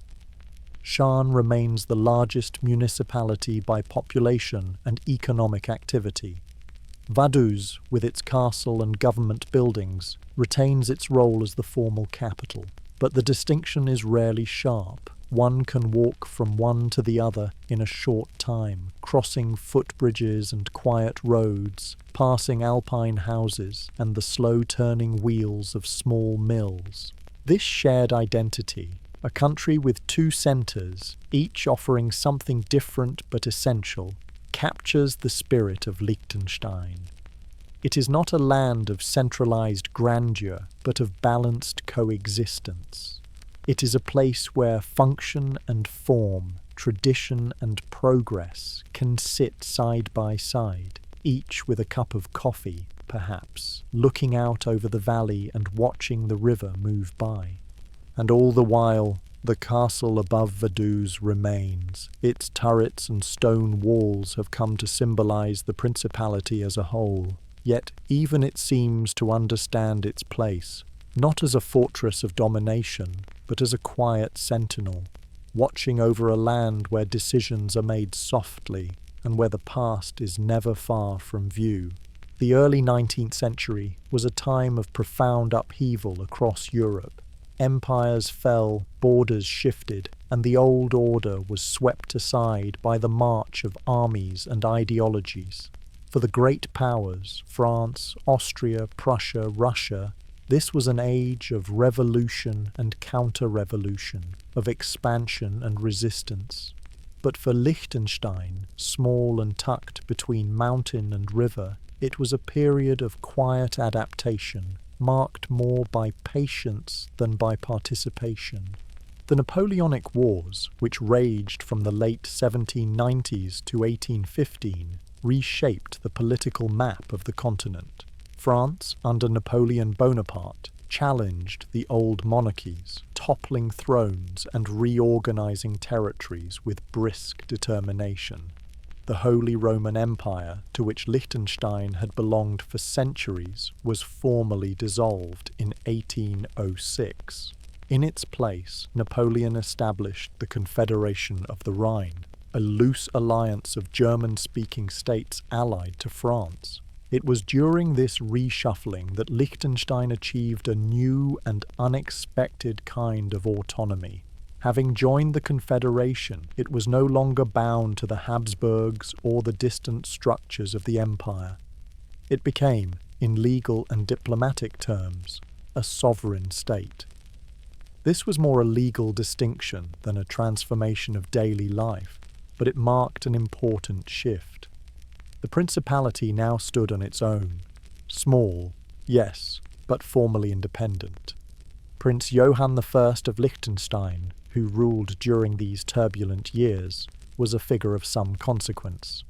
Schaan remains the largest municipality by population and economic activity. Vaduz, with its castle and government buildings, retains its role as the formal capital, but the distinction is rarely sharp. One can walk from one to the other in a short time, crossing footbridges and quiet roads, passing alpine houses and the slow-turning wheels of small mills. This shared identity, a country with two centres, each offering something different but essential, captures the spirit of Liechtenstein. It is not a land of centralised grandeur, but of balanced coexistence. It is a place where function and form, tradition and progress can sit side by side, each with a cup of coffee, perhaps, looking out over the valley and watching the river move by. And all the while, the castle above Vaduz remains. Its turrets and stone walls have come to symbolize the principality as a whole. Yet even it seems to understand its place, not as a fortress of domination, but as a quiet sentinel, watching over a land where decisions are made softly and where the past is never far from view. The early 19th century was a time of profound upheaval across Europe. Empires fell, borders shifted, and the old order was swept aside by the march of armies and ideologies. For the great powers, France, Austria, Prussia, Russia, this was an age of revolution and counter-revolution, of expansion and resistance. But for Liechtenstein, small and tucked between mountain and river, it was a period of quiet adaptation, marked more by patience than by participation. The Napoleonic Wars, which raged from the late 1790s to 1815, reshaped the political map of the continent. France, under Napoleon Bonaparte, challenged the old monarchies, toppling thrones and reorganizing territories with brisk determination. The Holy Roman Empire, to which Liechtenstein had belonged for centuries, was formally dissolved in 1806. In its place, Napoleon established the Confederation of the Rhine, a loose alliance of German-speaking states allied to France. It was during this reshuffling that Liechtenstein achieved a new and unexpected kind of autonomy. Having joined the Confederation, it was no longer bound to the Habsburgs or the distant structures of the empire. It became, in legal and diplomatic terms, a sovereign state. This was more a legal distinction than a transformation of daily life, but it marked an important shift. The principality now stood on its own. Small, yes, but formally independent. Prince Johann I of Liechtenstein, who ruled during these turbulent years, was a figure of some consequence.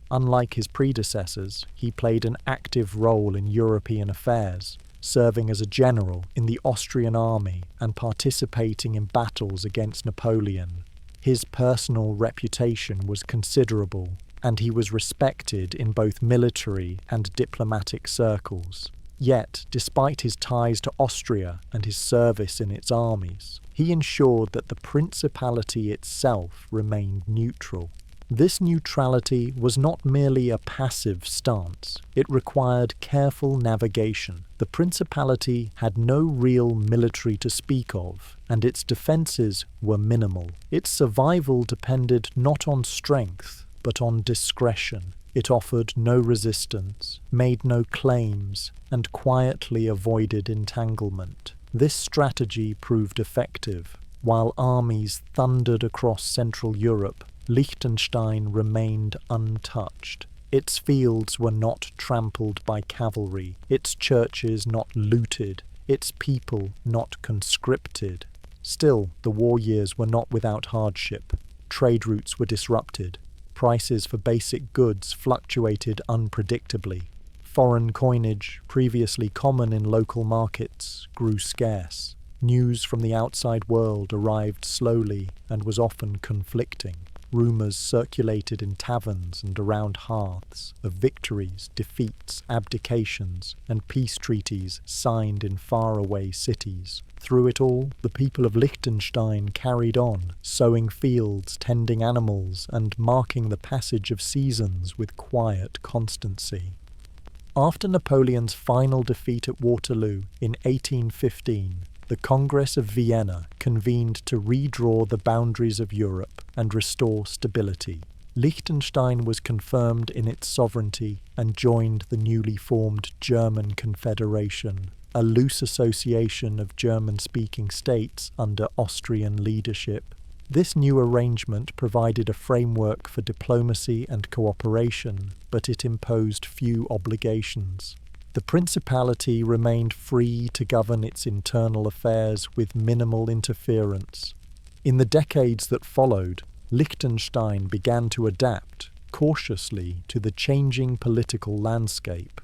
Unlike his predecessors, he played an active role in European affairs, serving as a general in the Austrian army and participating in battles against Napoleon. His personal reputation was considerable, and he was respected in both military and diplomatic circles. Yet, despite his ties to Austria and his service in its armies, he ensured that the principality itself remained neutral. This neutrality was not merely a passive stance. It required careful navigation. The principality had no real military to speak of, and its defences were minimal. Its survival depended not on strength, but on discretion. It offered no resistance, made no claims, and quietly avoided entanglement. This strategy proved effective. While armies thundered across Central Europe, Liechtenstein remained untouched. Its fields were not trampled by cavalry, its churches not looted, its people not conscripted. Still, the war years were not without hardship. Trade routes were disrupted. Prices for basic goods fluctuated unpredictably. Foreign coinage, previously common in local markets, grew scarce. News from the outside world arrived slowly and was often conflicting. Rumours circulated in taverns and around hearths of victories, defeats, abdications, and peace treaties signed in faraway cities. Through it all, the people of Liechtenstein carried on, sowing fields, tending animals, and marking the passage of seasons with quiet constancy. After Napoleon's final defeat at Waterloo in 1815, the Congress of Vienna convened to redraw the boundaries of Europe and restore stability. Liechtenstein was confirmed in its sovereignty and joined the newly formed German Confederation, a loose association of German-speaking states under Austrian leadership. This new arrangement provided a framework for diplomacy and cooperation, but it imposed few obligations. The principality remained free to govern its internal affairs with minimal interference. In the decades that followed, Liechtenstein began to adapt, cautiously, to the changing political landscape.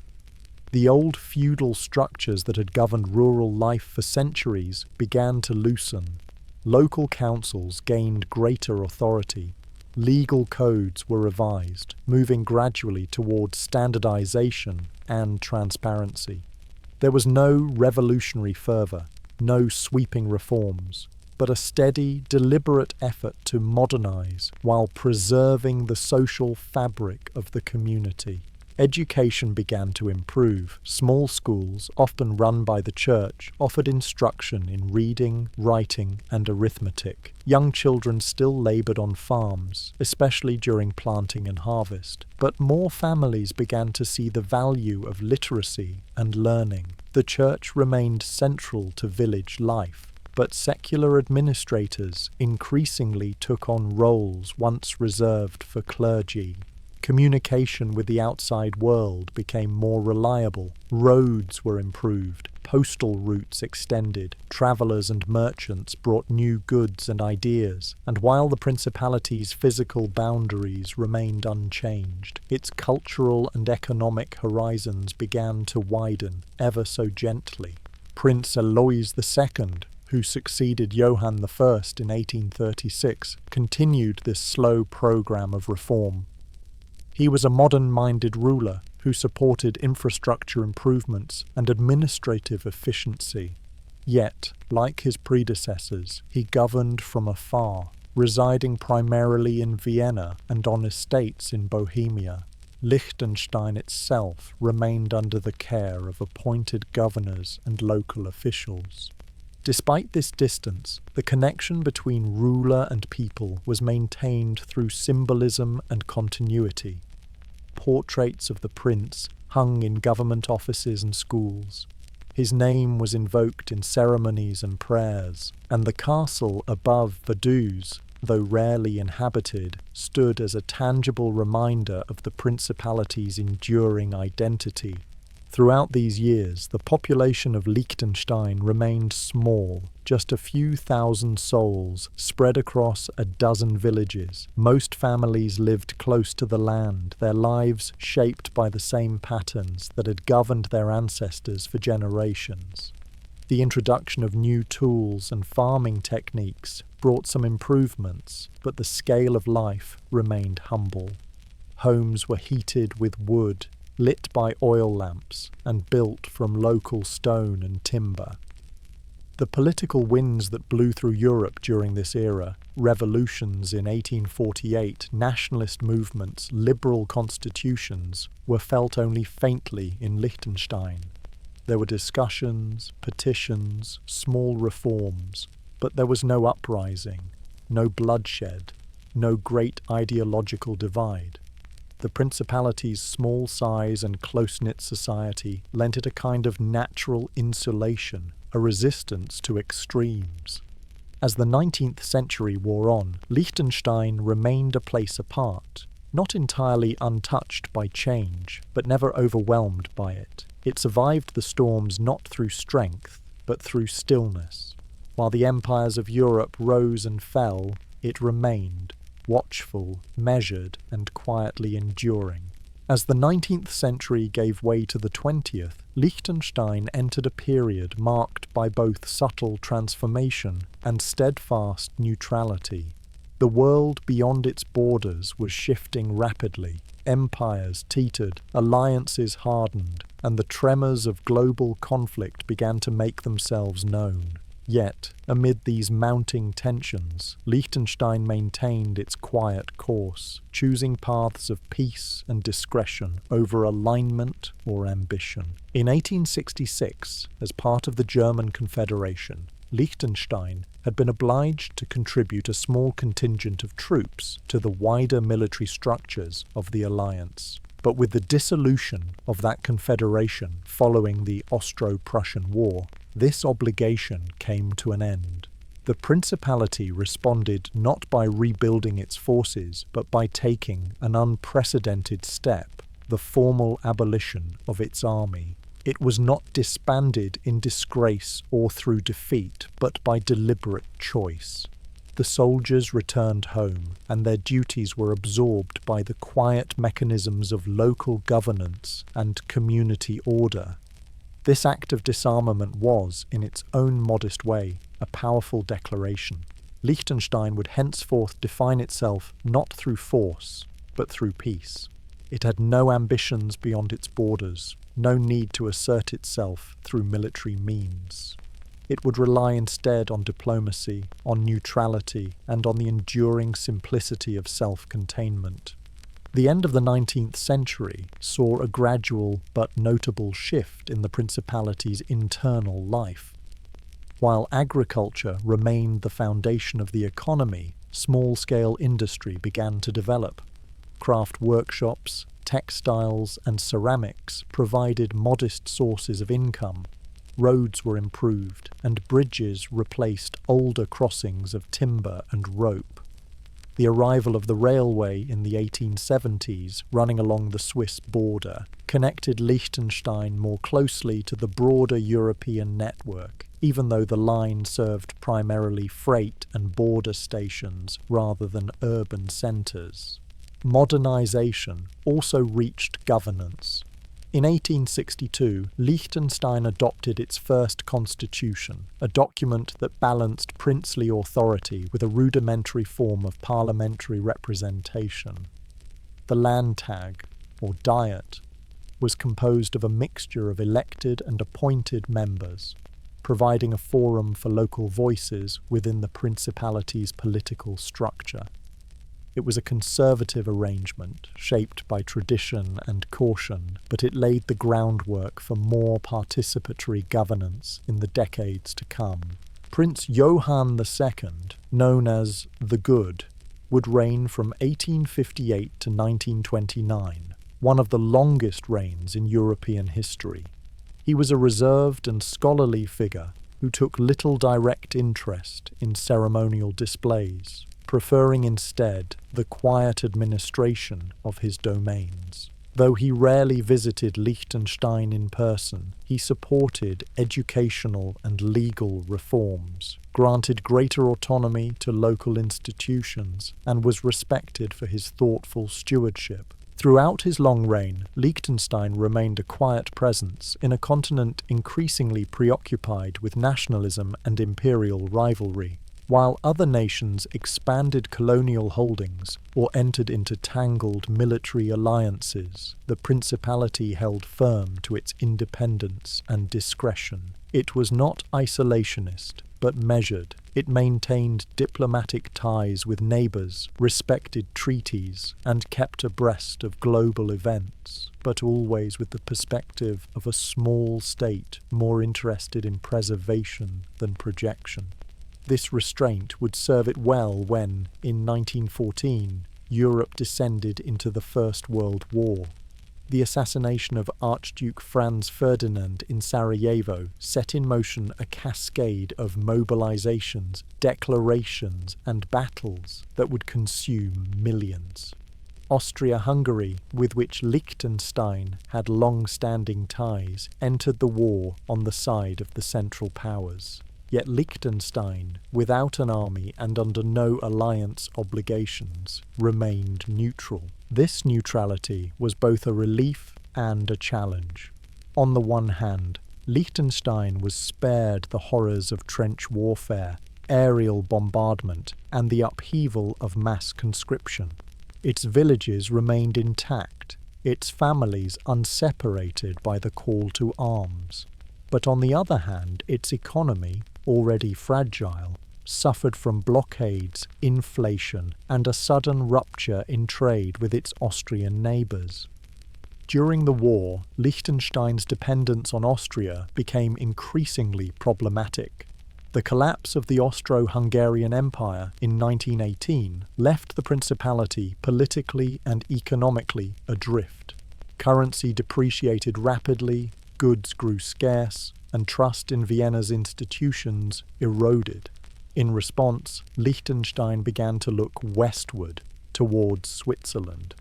The old feudal structures that had governed rural life for centuries began to loosen. Local councils gained greater authority. Legal codes were revised, moving gradually towards standardization and transparency. There was no revolutionary fervor, no sweeping reforms, but a steady, deliberate effort to modernize while preserving the social fabric of the community. Education began to improve. Small schools, often run by the church, offered instruction in reading, writing, and arithmetic. Young children still labored on farms, especially during planting and harvest, but more families began to see the value of literacy and learning. The church remained central to village life, but secular administrators increasingly took on roles once reserved for clergy. Communication with the outside world became more reliable. Roads were improved, postal routes extended, travelers and merchants brought new goods and ideas, and while the principality's physical boundaries remained unchanged, its cultural and economic horizons began to widen, ever so gently. Prince Alois II, who succeeded Johann I in 1836, continued this slow program of reform. He was a modern-minded ruler who supported infrastructure improvements and administrative efficiency. Yet, like his predecessors, he governed from afar, residing primarily in Vienna and on estates in Bohemia. Liechtenstein itself remained under the care of appointed governors and local officials. Despite this distance, the connection between ruler and people was maintained through symbolism and continuity. Portraits of the prince hung in government offices and schools. His name was invoked in ceremonies and prayers, and the castle above Vaduz, though rarely inhabited, stood as a tangible reminder of the principality's enduring identity. Throughout these years, the population of Liechtenstein remained small, just a few thousand souls spread across a dozen villages. Most families lived close to the land, their lives shaped by the same patterns that had governed their ancestors for generations. The introduction of new tools and farming techniques brought some improvements, but the scale of life remained humble. Homes were heated with wood, lit by oil lamps, and built from local stone and timber. The political winds that blew through Europe during this era, revolutions in 1848, nationalist movements, liberal constitutions, were felt only faintly in Liechtenstein. There were discussions, petitions, small reforms, but there was no uprising, no bloodshed, no great ideological divide. The Principality's small size and close-knit society lent it a kind of natural insulation, a resistance to extremes. As the 19th century wore on, Liechtenstein remained a place apart, not entirely untouched by change, but never overwhelmed by it. It survived the storms not through strength, but through stillness. While the empires of Europe rose and fell, it remained, watchful, measured, and quietly enduring. As the 19th century gave way to the 20th, Liechtenstein entered a period marked by both subtle transformation and steadfast neutrality. The world beyond its borders was shifting rapidly. Empires teetered, alliances hardened, and the tremors of global conflict began to make themselves known. Yet, amid these mounting tensions, Liechtenstein maintained its quiet course, choosing paths of peace and discretion over alignment or ambition. In 1866, as part of the German Confederation, Liechtenstein had been obliged to contribute a small contingent of troops to the wider military structures of the alliance. But with the dissolution of that confederation following the Austro-Prussian War, this obligation came to an end. The Principality responded not by rebuilding its forces, but by taking an unprecedented step, the formal abolition of its army. It was not disbanded in disgrace or through defeat, but by deliberate choice. The soldiers returned home, and their duties were absorbed by the quiet mechanisms of local governance and community order. This act of disarmament was, in its own modest way, a powerful declaration. Liechtenstein would henceforth define itself not through force, but through peace. It had no ambitions beyond its borders, no need to assert itself through military means. It would rely instead on diplomacy, on neutrality, and on the enduring simplicity of self-containment. The end of the 19th century saw a gradual but notable shift in the Principality's internal life. While agriculture remained the foundation of the economy, small-scale industry began to develop. Craft workshops, textiles, and ceramics provided modest sources of income. Roads were improved, and bridges replaced older crossings of timber and rope. The arrival of the railway in the 1870s, running along the Swiss border, connected Liechtenstein more closely to the broader European network, even though the line served primarily freight and border stations rather than urban centres. Modernization also reached governance. In 1862, Liechtenstein adopted its first constitution, a document that balanced princely authority with a rudimentary form of parliamentary representation. The Landtag, or Diet, was composed of a mixture of elected and appointed members, providing a forum for local voices within the Principality's political structure. It was a conservative arrangement, shaped by tradition and caution, but it laid the groundwork for more participatory governance in the decades to come. Prince Johann II, known as the Good, would reign from 1858 to 1929, one of the longest reigns in European history. He was a reserved and scholarly figure who took little direct interest in ceremonial displays, preferring instead the quiet administration of his domains. Though he rarely visited Liechtenstein in person, he supported educational and legal reforms, granted greater autonomy to local institutions, and was respected for his thoughtful stewardship. Throughout his long reign, Liechtenstein remained a quiet presence in a continent increasingly preoccupied with nationalism and imperial rivalry. While other nations expanded colonial holdings or entered into tangled military alliances, the Principality held firm to its independence and discretion. It was not isolationist, but measured. It maintained diplomatic ties with neighbours, respected treaties, and kept abreast of global events, but always with the perspective of a small state more interested in preservation than projection. This restraint would serve it well when, in 1914, Europe descended into the First World War. The assassination of Archduke Franz Ferdinand in Sarajevo set in motion a cascade of mobilizations, declarations, and battles that would consume millions. Austria-Hungary, with which Liechtenstein had long-standing ties, entered the war on the side of the Central Powers. Yet Liechtenstein, without an army and under no alliance obligations, remained neutral. This neutrality was both a relief and a challenge. On the one hand, Liechtenstein was spared the horrors of trench warfare, aerial bombardment, and the upheaval of mass conscription. Its villages remained intact, its families unseparated by the call to arms. But on the other hand, its economy, already fragile, suffered from blockades, inflation, and a sudden rupture in trade with its Austrian neighbours. During the war, Liechtenstein's dependence on Austria became increasingly problematic. The collapse of the Austro-Hungarian Empire in 1918 left the principality politically and economically adrift. Currency depreciated rapidly, goods grew scarce, and trust in Vienna's institutions eroded. In response, Liechtenstein began to look westward, towards Switzerland.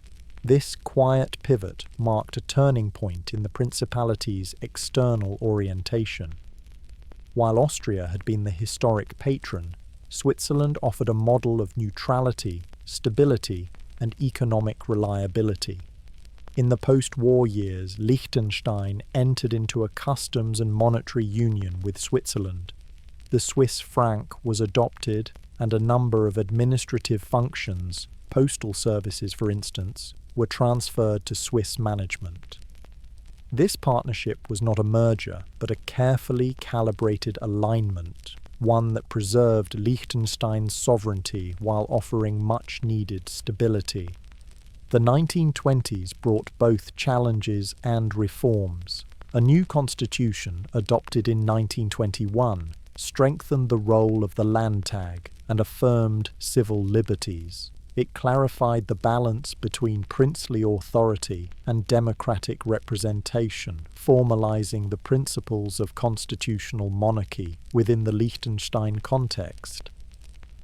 This quiet pivot marked a turning point in the principality's external orientation. While Austria had been the historic patron, Switzerland offered a model of neutrality, stability, and economic reliability. In the post-war years, Liechtenstein entered into a customs and monetary union with Switzerland. The Swiss franc was adopted, and a number of administrative functions, postal services for instance, were transferred to Swiss management. This partnership was not a merger, but a carefully calibrated alignment, one that preserved Liechtenstein's sovereignty while offering much-needed stability. The 1920s brought both challenges and reforms. A new constitution, adopted in 1921, strengthened the role of the Landtag and affirmed civil liberties. It clarified the balance between princely authority and democratic representation, formalizing the principles of constitutional monarchy within the Liechtenstein context.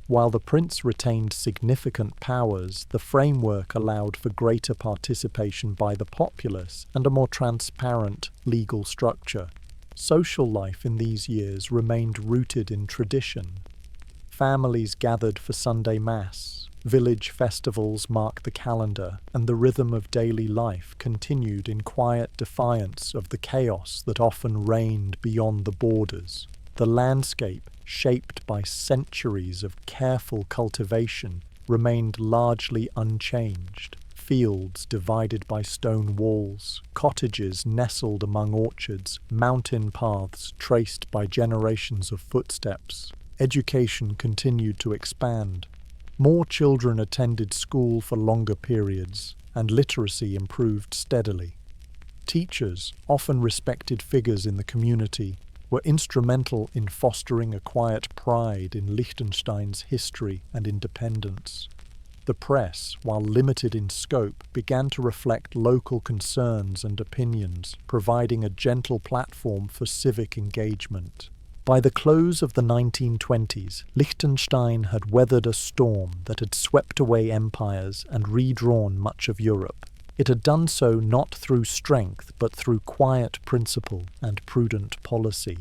While the prince retained significant powers, the framework allowed for greater participation by the populace and a more transparent legal structure. Social life in these years remained rooted in tradition. Families gathered for Sunday Mass, village festivals marked the calendar, and the rhythm of daily life continued in quiet defiance of the chaos that often reigned beyond the borders. The landscape, shaped by centuries of careful cultivation, remained largely unchanged. Fields divided by stone walls, cottages nestled among orchards, mountain paths traced by generations of footsteps. Education continued to expand. More children attended school for longer periods, and literacy improved steadily. Teachers, often respected figures in the community, were instrumental in fostering a quiet pride in Liechtenstein's history and independence. The press, while limited in scope, began to reflect local concerns and opinions, providing a gentle platform for civic engagement. By the close of the 1920s, Liechtenstein had weathered a storm that had swept away empires and redrawn much of Europe. It had done so not through strength, but through quiet principle and prudent policy.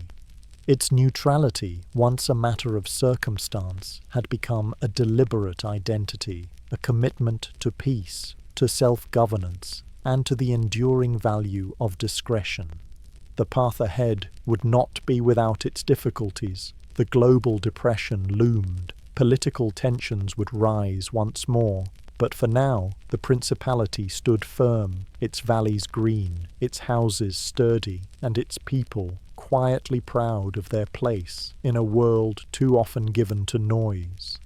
Its neutrality, once a matter of circumstance, had become a deliberate identity, a commitment to peace, to self-governance, and to the enduring value of discretion. The path ahead would not be without its difficulties. The global depression loomed. Political tensions would rise once more. But for now, the principality stood firm, its valleys green, its houses sturdy, and its people quietly proud of their place in a world too often given to noise.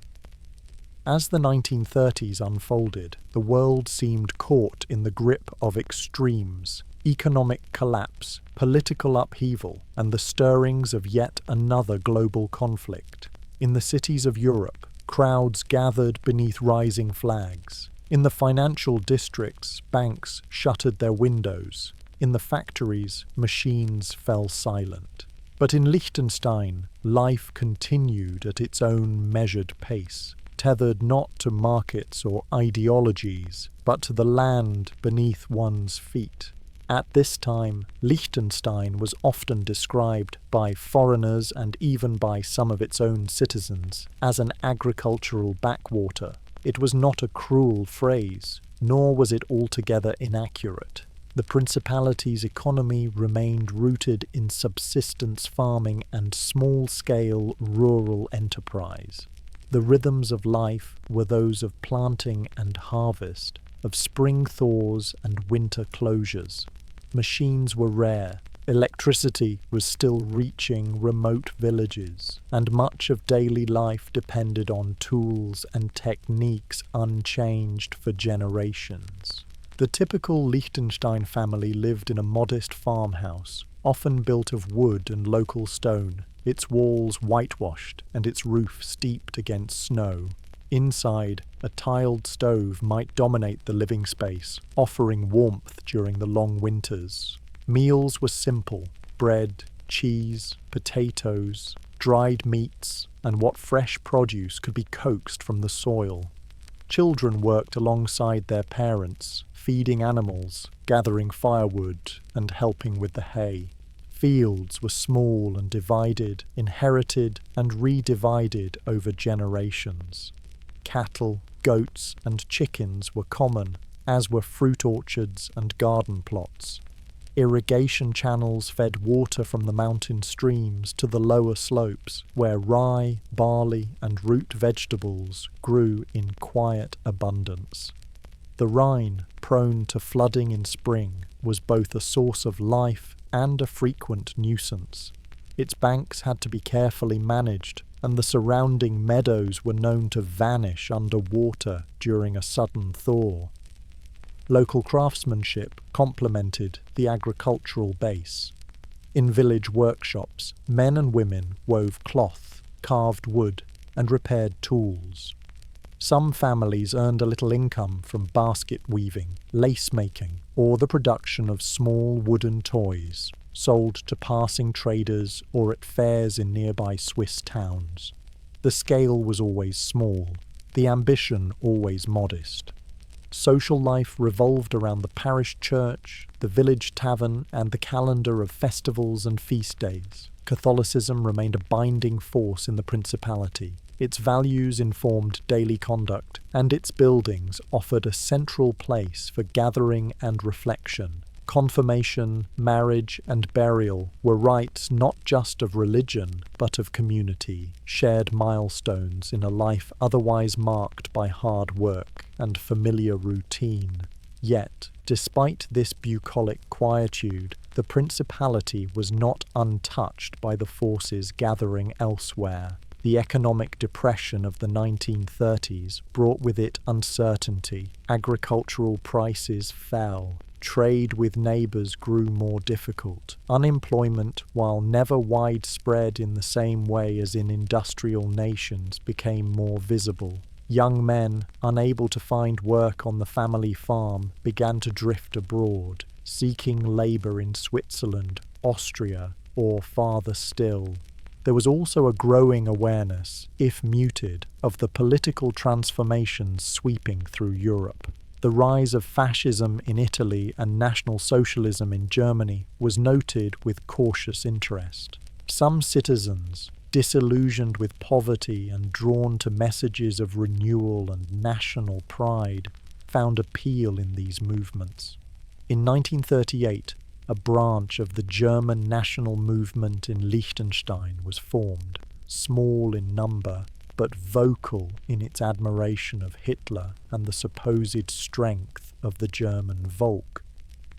As the 1930s unfolded, the world seemed caught in the grip of extremes: economic collapse, political upheaval, and the stirrings of yet another global conflict. In the cities of Europe, crowds gathered beneath rising flags. In the financial districts, banks shuttered their windows. In the factories, machines fell silent. But in Liechtenstein, life continued at its own measured pace, tethered not to markets or ideologies, but to the land beneath one's feet. At this time, Liechtenstein was often described by foreigners and even by some of its own citizens as an agricultural backwater. It was not a cruel phrase, nor was it altogether inaccurate. The principality's economy remained rooted in subsistence farming and small-scale rural enterprise. The rhythms of life were those of planting and harvest, of spring thaws and winter closures. Machines were rare, electricity was still reaching remote villages, and much of daily life depended on tools and techniques unchanged for generations. The typical Liechtenstein family lived in a modest farmhouse, often built of wood and local stone, its walls whitewashed and its roof steeped against snow. Inside, a tiled stove might dominate the living space, offering warmth during the long winters. Meals were simple: bread, cheese, potatoes, dried meats, and what fresh produce could be coaxed from the soil. Children worked alongside their parents, feeding animals, gathering firewood, and helping with the hay. Fields were small and divided, inherited and redivided over generations. Cattle, goats, and chickens were common, as were fruit orchards and garden plots. Irrigation channels fed water from the mountain streams to the lower slopes, where rye, barley, and root vegetables grew in quiet abundance. The Rhine, prone to flooding in spring, was both a source of life and a frequent nuisance. Its banks had to be carefully managed, and the surrounding meadows were known to vanish under water during a sudden thaw. Local craftsmanship complemented the agricultural base. In village workshops, men and women wove cloth, carved wood, and repaired tools. Some families earned a little income from basket weaving, lace making, or the production of small wooden toys, sold to passing traders or at fairs in nearby Swiss towns. The scale was always small, the ambition always modest. Social life revolved around the parish church, the village tavern, and the calendar of festivals and feast days. Catholicism remained a binding force in the principality. Its values informed daily conduct, and its buildings offered a central place for gathering and reflection. Confirmation, marriage, and burial were rites not just of religion, but of community, shared milestones in a life otherwise marked by hard work and familiar routine. Yet, despite this bucolic quietude, the principality was not untouched by the forces gathering elsewhere. The economic depression of the 1930s brought with it uncertainty. Agricultural prices fell. Trade with neighbours grew more difficult. Unemployment, while never widespread in the same way as in industrial nations, became more visible. Young men, unable to find work on the family farm, began to drift abroad, seeking labour in Switzerland, Austria, or farther still. There was also a growing awareness, if muted, of the political transformations sweeping through Europe. The rise of fascism in Italy and National Socialism in Germany was noted with cautious interest. Some citizens, disillusioned with poverty and drawn to messages of renewal and national pride, found appeal in these movements. In 1938, a branch of the German national movement in Liechtenstein was formed, small in number, but vocal in its admiration of Hitler and the supposed strength of the German Volk.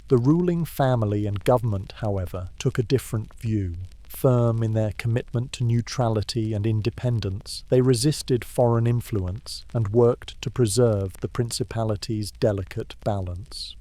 The ruling family and government, however, took a different view. Firm in their commitment to neutrality and independence, they resisted foreign influence and worked to preserve the principality's delicate balance.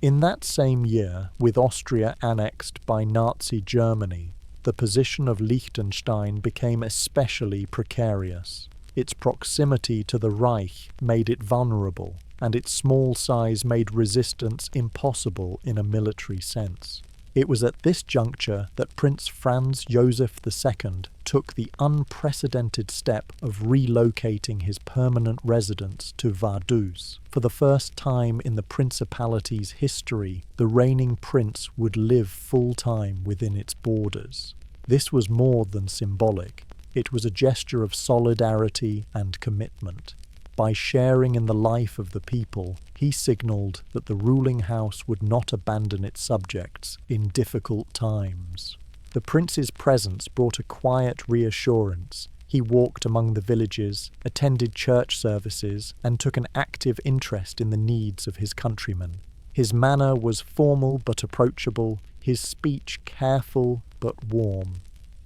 In that same year, with Austria annexed by Nazi Germany, the position of Liechtenstein became especially precarious. Its proximity to the Reich made it vulnerable, and its small size made resistance impossible in a military sense. It was at this juncture that Prince Franz Joseph II took the unprecedented step of relocating his permanent residence to Vaduz. For the first time in the Principality's history, the reigning prince would live full-time within its borders. This was more than symbolic. It was a gesture of solidarity and commitment. By sharing in the life of the people, he signalled that the ruling house would not abandon its subjects in difficult times. The prince's presence brought a quiet reassurance. He walked among the villages, attended church services, and took an active interest in the needs of his countrymen. His manner was formal but approachable, his speech careful but warm.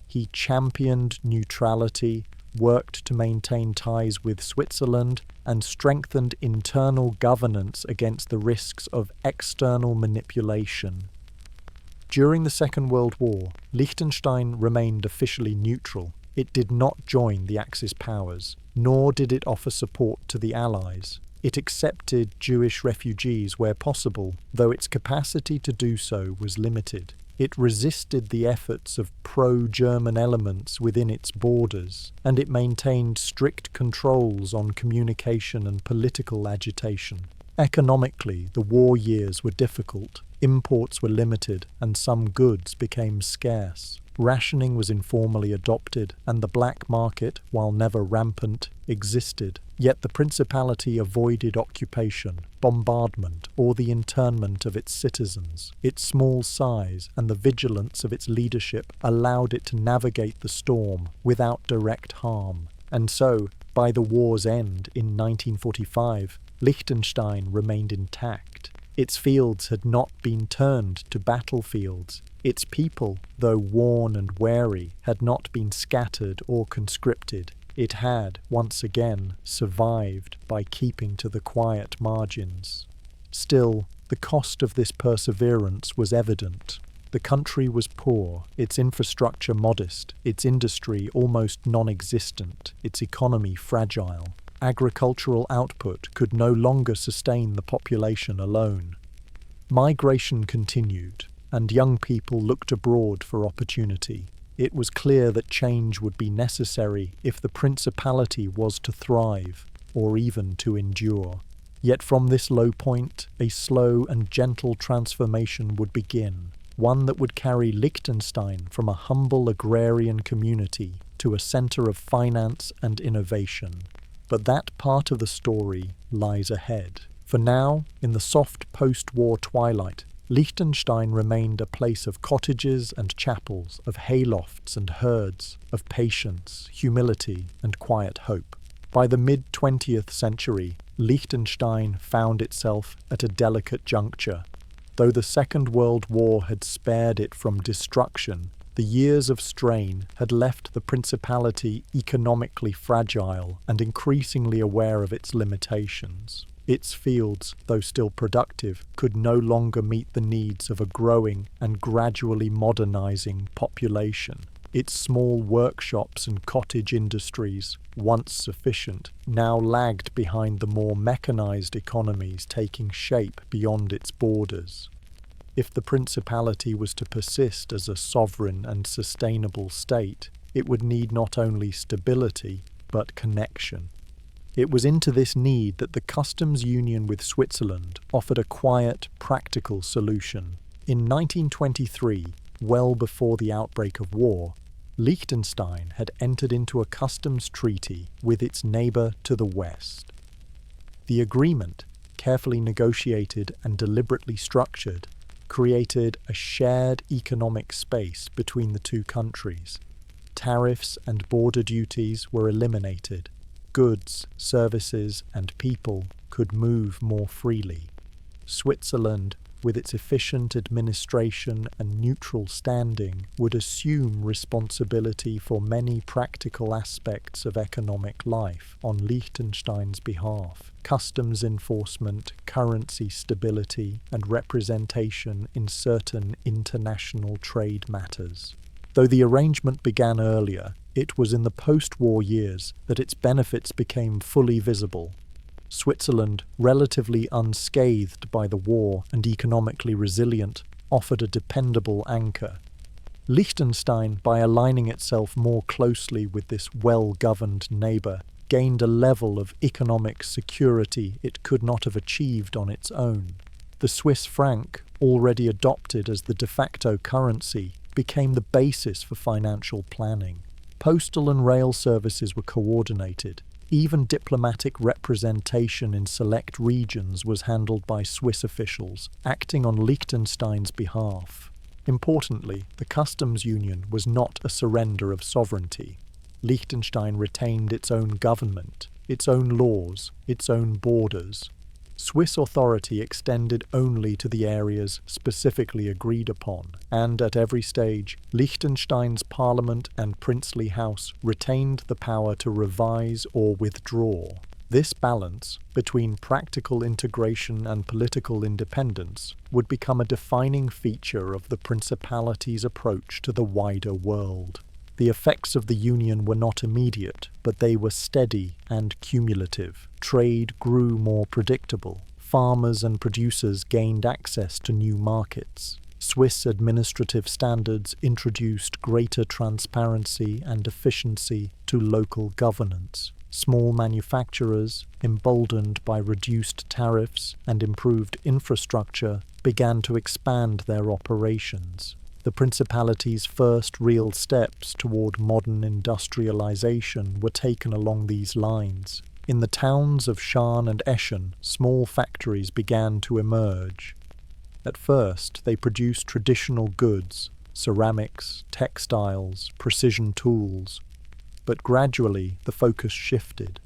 He championed neutrality, worked to maintain ties with Switzerland, and strengthened internal governance against the risks of external manipulation. During the Second World War, Liechtenstein remained officially neutral. It did not join the Axis powers, nor did it offer support to the Allies. It accepted Jewish refugees where possible, though its capacity to do so was limited. It resisted the efforts of pro-German elements within its borders, and it maintained strict controls on communication and political agitation. Economically, the war years were difficult. Imports were limited, and some goods became scarce. Rationing was informally adopted, and the black market, while never rampant, existed. Yet the Principality avoided occupation, bombardment, or the internment of its citizens. Its small size and the vigilance of its leadership allowed it to navigate the storm without direct harm. And so, by the war's end in 1945, Liechtenstein remained intact. Its fields had not been turned to battlefields. Its people, though worn and wary, had not been scattered or conscripted. It had, once again, survived by keeping to the quiet margins. Still, the cost of this perseverance was evident. The country was poor, its infrastructure modest, its industry almost non-existent, its economy fragile. Agricultural output could no longer sustain the population alone. Migration continued, and young people looked abroad for opportunity. It was clear that change would be necessary if the Principality was to thrive, or even to endure. Yet from this low point, a slow and gentle transformation would begin, one that would carry Liechtenstein from a humble agrarian community to a centre of finance and innovation. But that part of the story lies ahead. For now, in the soft post-war twilight, Liechtenstein remained a place of cottages and chapels, of haylofts and herds, of patience, humility, and quiet hope. By the mid-20th century, Liechtenstein found itself at a delicate juncture. Though the Second World War had spared it from destruction, the years of strain had left the Principality economically fragile and increasingly aware of its limitations. Its fields, though still productive, could no longer meet the needs of a growing and gradually modernizing population. Its small workshops and cottage industries, once sufficient, now lagged behind the more mechanized economies taking shape beyond its borders. If the Principality was to persist as a sovereign and sustainable state, it would need not only stability, but connection. It was into this need that the customs union with Switzerland offered a quiet, practical solution. In 1923, well before the outbreak of war, Liechtenstein had entered into a customs treaty with its neighbour to the west. The agreement, carefully negotiated and deliberately structured, created a shared economic space between the two countries. Tariffs and border duties were eliminated. Goods, services, and people could move more freely. Switzerland, with its efficient administration and neutral standing, would assume responsibility for many practical aspects of economic life on Liechtenstein's behalf: customs enforcement, currency stability, and representation in certain international trade matters. Though the arrangement began earlier, it was in the post-war years that its benefits became fully visible. Switzerland, relatively unscathed by the war and economically resilient, offered a dependable anchor. Liechtenstein, by aligning itself more closely with this well-governed neighbour, gained a level of economic security it could not have achieved on its own. The Swiss franc, already adopted as the de facto currency, became the basis for financial planning. Postal and rail services were coordinated. Even diplomatic representation in select regions was handled by Swiss officials, acting on Liechtenstein's behalf. Importantly, the customs union was not a surrender of sovereignty. Liechtenstein retained its own government, its own laws, its own borders. Swiss authority extended only to the areas specifically agreed upon, and at every stage, Liechtenstein's parliament and princely house retained the power to revise or withdraw. This balance between practical integration and political independence would become a defining feature of the Principality's approach to the wider world. The effects of the union were not immediate, but they were steady and cumulative. Trade grew more predictable. Farmers and producers gained access to new markets. Swiss administrative standards introduced greater transparency and efficiency to local governance. Small manufacturers, emboldened by reduced tariffs and improved infrastructure, began to expand their operations. The Principality's first real steps toward modern industrialization were taken along these lines. In the towns of Scharn and Eschen, small factories began to emerge. At first, they produced traditional goods, ceramics, textiles, precision tools. But gradually, the focus shifted.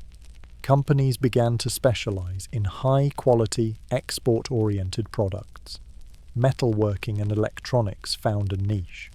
Companies began to specialize in high-quality, export-oriented products. Metalworking and electronics found a niche.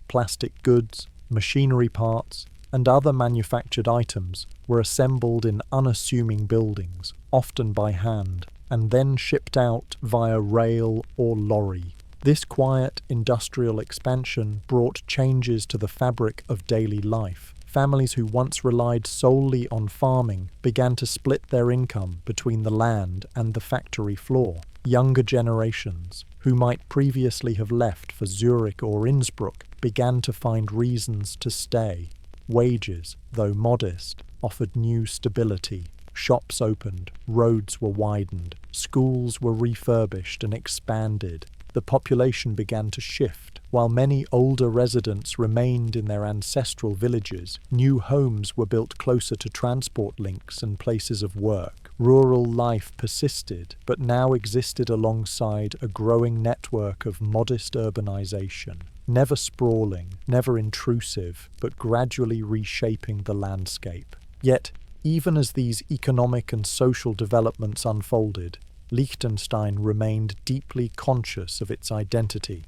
Plastic goods, machinery parts, and other manufactured items were assembled in unassuming buildings, often by hand, and then shipped out via rail or lorry. This quiet industrial expansion brought changes to the fabric of daily life. Families who once relied solely on farming began to split their income between the land and the factory floor. Younger generations, who might previously have left for Zurich or Innsbruck, began to find reasons to stay. Wages, though modest, offered new stability. Shops opened, roads were widened, schools were refurbished and expanded. The population began to shift. While many older residents remained in their ancestral villages, new homes were built closer to transport links and places of work. Rural life persisted, but now existed alongside a growing network of modest urbanization, never sprawling, never intrusive, but gradually reshaping the landscape. Yet, even as these economic and social developments unfolded, Liechtenstein remained deeply conscious of its identity.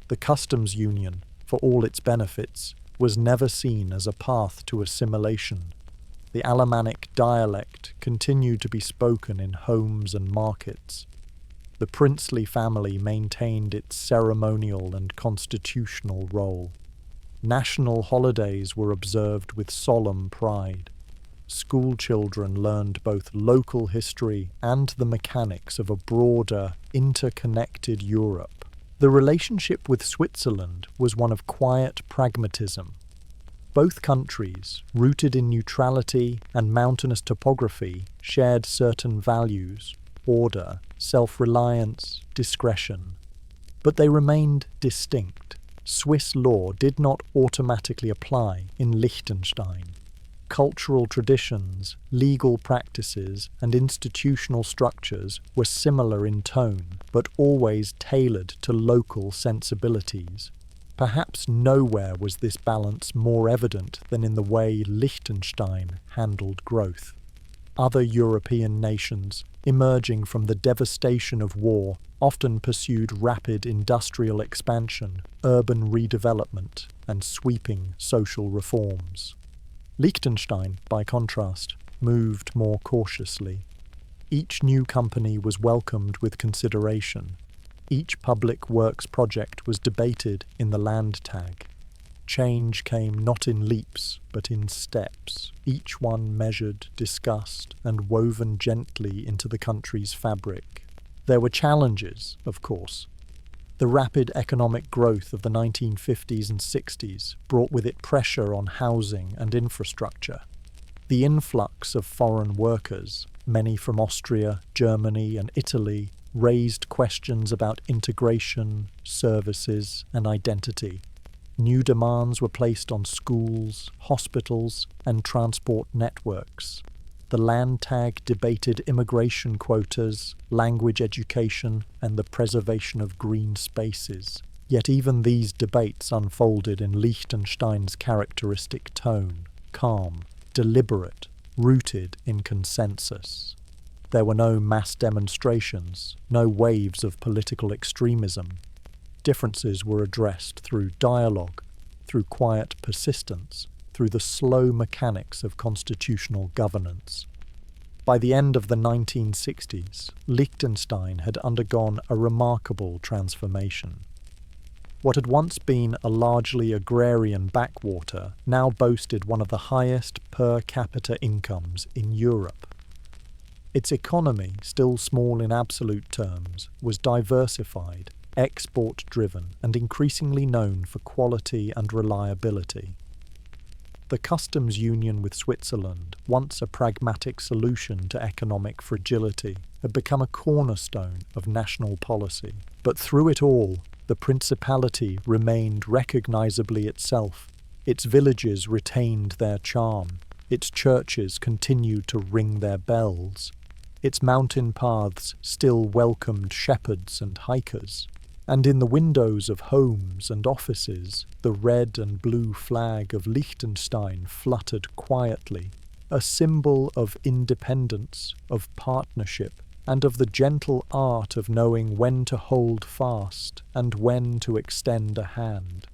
The customs union, for all its benefits, was never seen as a path to assimilation. The Alemannic dialect continued to be spoken in homes and markets. The princely family maintained its ceremonial and constitutional role. National holidays were observed with solemn pride. School children learned both local history and the mechanics of a broader, interconnected Europe. The relationship with Switzerland was one of quiet pragmatism. Both countries, rooted in neutrality and mountainous topography, shared certain values: order, self-reliance, discretion. But they remained distinct. Swiss law did not automatically apply in Liechtenstein. Cultural traditions, legal practices, and institutional structures were similar in tone, but always tailored to local sensibilities. Perhaps nowhere was this balance more evident than in the way Liechtenstein handled growth. other European nations, emerging from the devastation of war, often pursued rapid industrial expansion, urban redevelopment, and sweeping social reforms. Liechtenstein, by contrast, moved more cautiously. Each new company was welcomed with consideration. Each public works project was debated in the Landtag. Change came not in leaps, but in steps, each one measured, discussed, and woven gently into the country's fabric. There were challenges, of course. The rapid economic growth of the 1950s and 60s brought with it pressure on housing and infrastructure. The influx of foreign workers, many from Austria, Germany, and Italy, raised questions about integration, services, and identity. New demands were placed on schools, hospitals, and transport networks. The Landtag debated immigration quotas, language education, and the preservation of green spaces. Yet even these debates unfolded in Liechtenstein's characteristic tone, calm, deliberate, rooted in consensus. There were no mass demonstrations, no waves of political extremism. Differences were addressed through dialogue, through quiet persistence, through the slow mechanics of constitutional governance. By the end of the 1960s, Liechtenstein had undergone a remarkable transformation. What had once been a largely agrarian backwater now boasted one of the highest per capita incomes in Europe. Its economy, still small in absolute terms, was diversified, export-driven, and increasingly known for quality and reliability. The customs union with Switzerland, once a pragmatic solution to economic fragility, had become a cornerstone of national policy. But through it all, the Principality remained recognizably itself. Its villages retained their charm. Its churches continued to ring their bells. Its mountain paths still welcomed shepherds and hikers. And in the windows of homes and offices, the red and blue flag of Liechtenstein fluttered quietly, a symbol of independence, of partnership, and of the gentle art of knowing when to hold fast and when to extend a hand.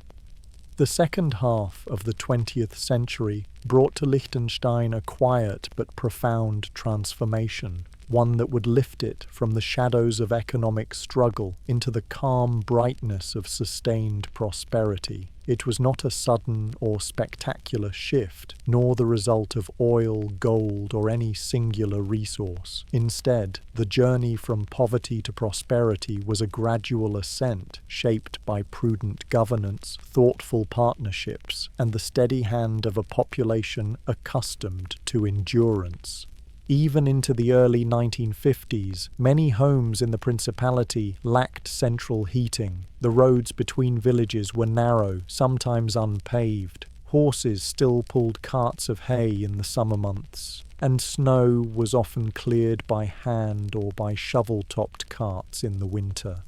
The second half of the 20th century brought to Liechtenstein a quiet but profound transformation, one that would lift it from the shadows of economic struggle into the calm brightness of sustained prosperity. It was not a sudden or spectacular shift, nor the result of oil, gold, or any singular resource. Instead, the journey from poverty to prosperity was a gradual ascent, shaped by prudent governance, thoughtful partnerships, and the steady hand of a population accustomed to endurance. Even into the early 1950s, many homes in the Principality lacked central heating. The roads between villages were narrow, sometimes unpaved. Horses still pulled carts of hay in the summer months, and snow was often cleared by hand or by shovel-topped carts in the winter.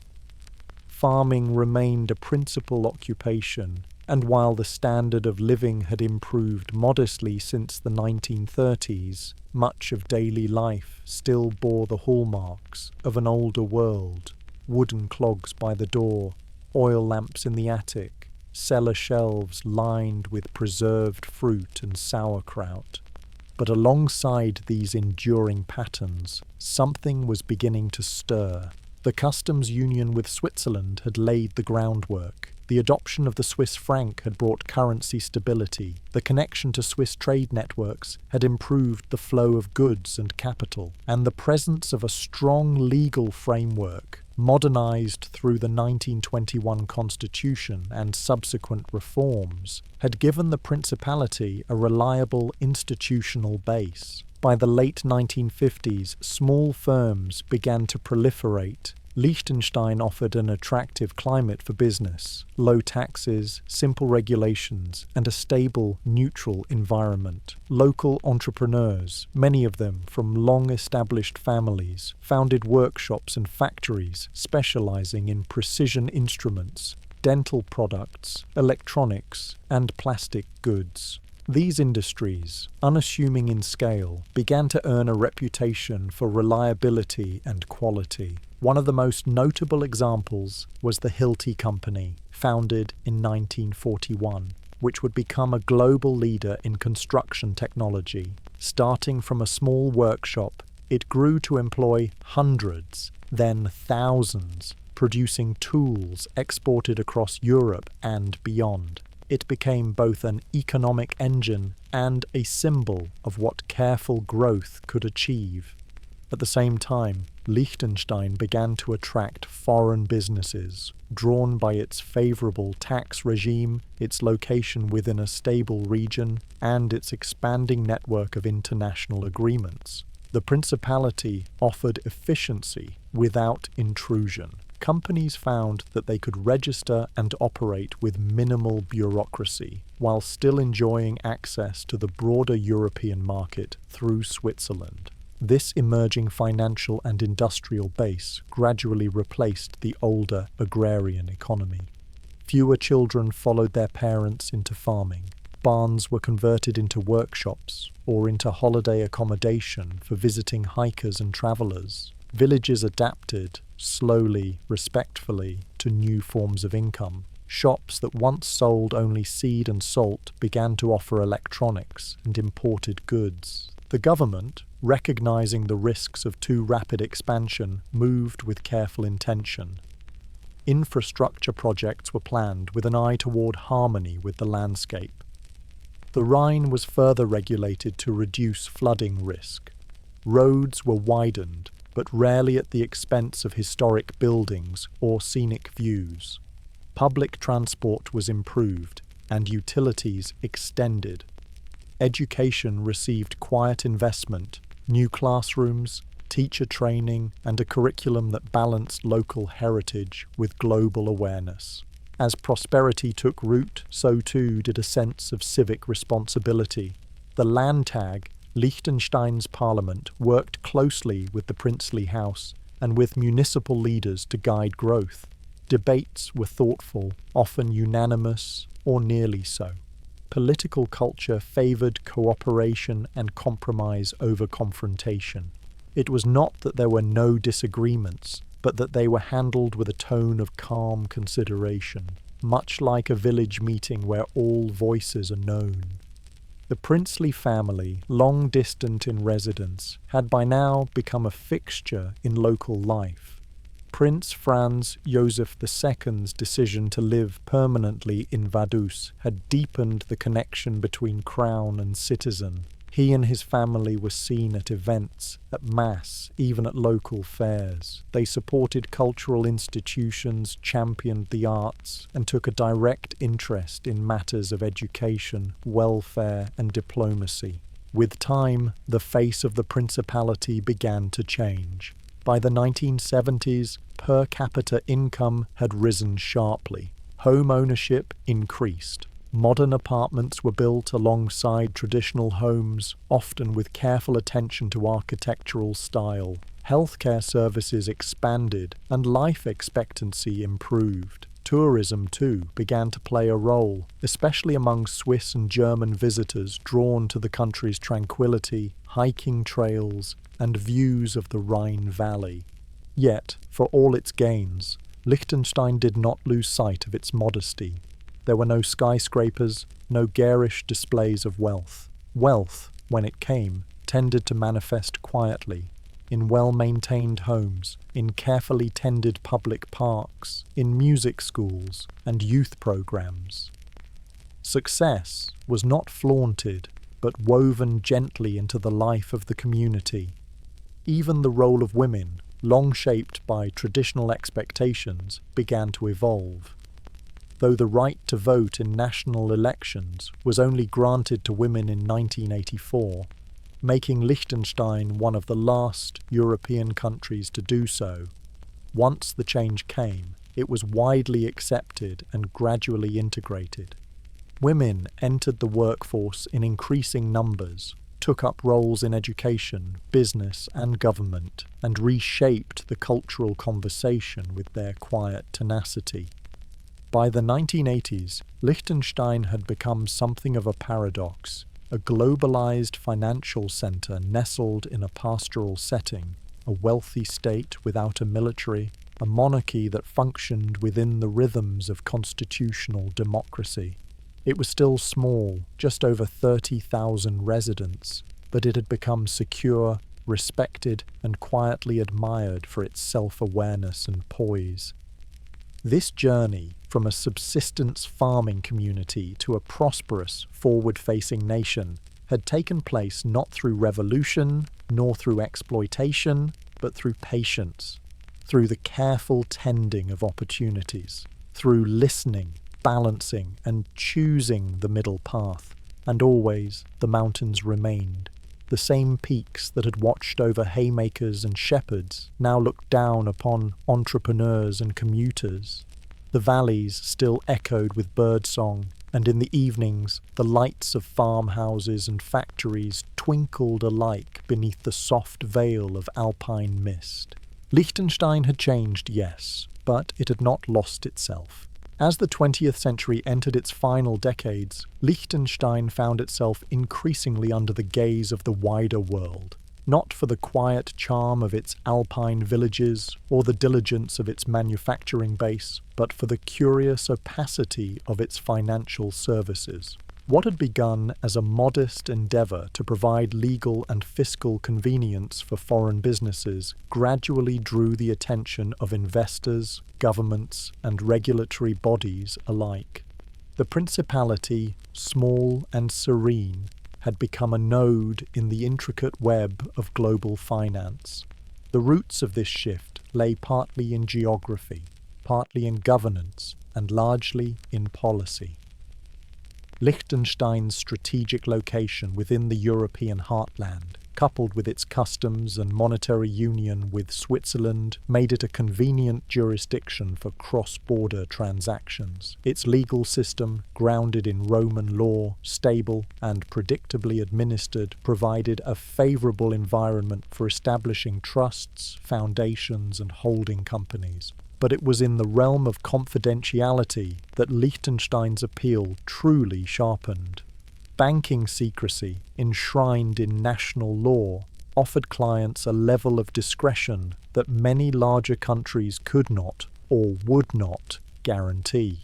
Farming remained a principal occupation, and while the standard of living had improved modestly since the 1930s, much of daily life still bore the hallmarks of an older world: wooden clogs by the door, oil lamps in the attic, cellar shelves lined with preserved fruit and sauerkraut. But alongside these enduring patterns, something was beginning to stir. The customs union with Switzerland had laid the groundwork. The adoption of the Swiss franc had brought currency stability. The connection to Swiss trade networks had improved the flow of goods and capital. And the presence of a strong legal framework, modernized through the 1921 constitution and subsequent reforms, had given the Principality a reliable institutional base. By the late 1950s, small firms began to proliferate. Liechtenstein offered an attractive climate for business, low taxes, simple regulations, and a stable, neutral environment. Local entrepreneurs, many of them from long-established families, founded workshops and factories specializing in precision instruments, dental products, electronics, and plastic goods. These industries, unassuming in scale, began to earn a reputation for reliability and quality. One of the most notable examples was the Hilti Company, founded in 1941, which would become a global leader in construction technology. Starting from a small workshop, it grew to employ hundreds, then thousands, producing tools exported across Europe and beyond. It became both an economic engine and a symbol of what careful growth could achieve. At the same time, Liechtenstein began to attract foreign businesses, drawn by its favorable tax regime, its location within a stable region, and its expanding network of international agreements. The principality offered efficiency without intrusion. Companies found that they could register and operate with minimal bureaucracy, while still enjoying access to the broader European market through Switzerland. This emerging financial and industrial base gradually replaced the older agrarian economy. Fewer children followed their parents into farming. Barns were converted into workshops or into holiday accommodation for visiting hikers and travelers. Villages adapted, slowly, respectfully, to new forms of income. Shops that once sold only seed and salt began to offer electronics and imported goods. The government, recognizing the risks of too rapid expansion, moved with careful intention. Infrastructure projects were planned with an eye toward harmony with the landscape. The Rhine was further regulated to reduce flooding risk. Roads were widened, but rarely at the expense of historic buildings or scenic views. Public transport was improved and utilities extended. Education received quiet investment, new classrooms, teacher training, and a curriculum that balanced local heritage with global awareness. As prosperity took root, so too did a sense of civic responsibility. The Landtag, Liechtenstein's parliament, worked closely with the princely house and with municipal leaders to guide growth. Debates were thoughtful, often unanimous, or nearly so. Political culture favored cooperation and compromise over confrontation. It was not that there were no disagreements, but that they were handled with a tone of calm consideration, much like a village meeting where all voices are known. The princely family, long distant in residence, had by now become a fixture in local life. Prince Franz Joseph II's decision to live permanently in Vaduz had deepened the connection between crown and citizen. He and his family were seen at events, at mass, even at local fairs. They supported cultural institutions, championed the arts, and took a direct interest in matters of education, welfare, and diplomacy. With time, the face of the principality began to change. By the 1970s, per capita income had risen sharply. Home ownership increased. Modern apartments were built alongside traditional homes, often with careful attention to architectural style. Healthcare services expanded, and life expectancy improved. Tourism, too, began to play a role, especially among Swiss and German visitors drawn to the country's tranquility, hiking trails, and views of the Rhine Valley. Yet, for all its gains, Liechtenstein did not lose sight of its modesty. There were no skyscrapers, no garish displays of wealth. Wealth, when it came, tended to manifest quietly, in well-maintained homes, in carefully tended public parks, in music schools and youth programs. Success was not flaunted, but woven gently into the life of the community. Even the role of women, long shaped by traditional expectations, began to evolve. Though the right to vote in national elections was only granted to women in 1984, making Liechtenstein one of the last European countries to do so. Once the change came, it was widely accepted and gradually integrated. Women entered the workforce in increasing numbers, took up roles in education, business, and government, and reshaped the cultural conversation with their quiet tenacity. By the 1980s, Liechtenstein had become something of a paradox, a globalized financial center nestled in a pastoral setting, a wealthy state without a military, a monarchy that functioned within the rhythms of constitutional democracy. It was still small, just over 30,000 residents, but it had become secure, respected, and quietly admired for its self-awareness and poise. This journey from a subsistence farming community to a prosperous, forward-facing nation had taken place not through revolution nor through exploitation, but through patience, through the careful tending of opportunities, through listening, balancing, and choosing the middle path. And always the mountains remained. The same peaks that had watched over haymakers and shepherds now looked down upon entrepreneurs and commuters. The valleys still echoed with birdsong, and in the evenings the lights of farmhouses and factories twinkled alike beneath the soft veil of alpine mist. Liechtenstein had changed, yes, but it had not lost itself. As the 20th century entered its final decades, Liechtenstein found itself increasingly under the gaze of the wider world, not for the quiet charm of its alpine villages or the diligence of its manufacturing base, but for the curious opacity of its financial services. What had begun as a modest endeavour to provide legal and fiscal convenience for foreign businesses gradually drew the attention of investors, governments, and regulatory bodies alike. The principality, small and serene, had become a node in the intricate web of global finance. The roots of this shift lay partly in geography, partly in governance, and largely in policy. Liechtenstein's strategic location within the European heartland, coupled with its customs and monetary union with Switzerland, made it a convenient jurisdiction for cross-border transactions. Its legal system, grounded in Roman law, stable and predictably administered, provided a favourable environment for establishing trusts, foundations and holding companies. But it was in the realm of confidentiality that Liechtenstein's appeal truly sharpened. Banking secrecy, enshrined in national law, offered clients a level of discretion that many larger countries could not, or would not, guarantee.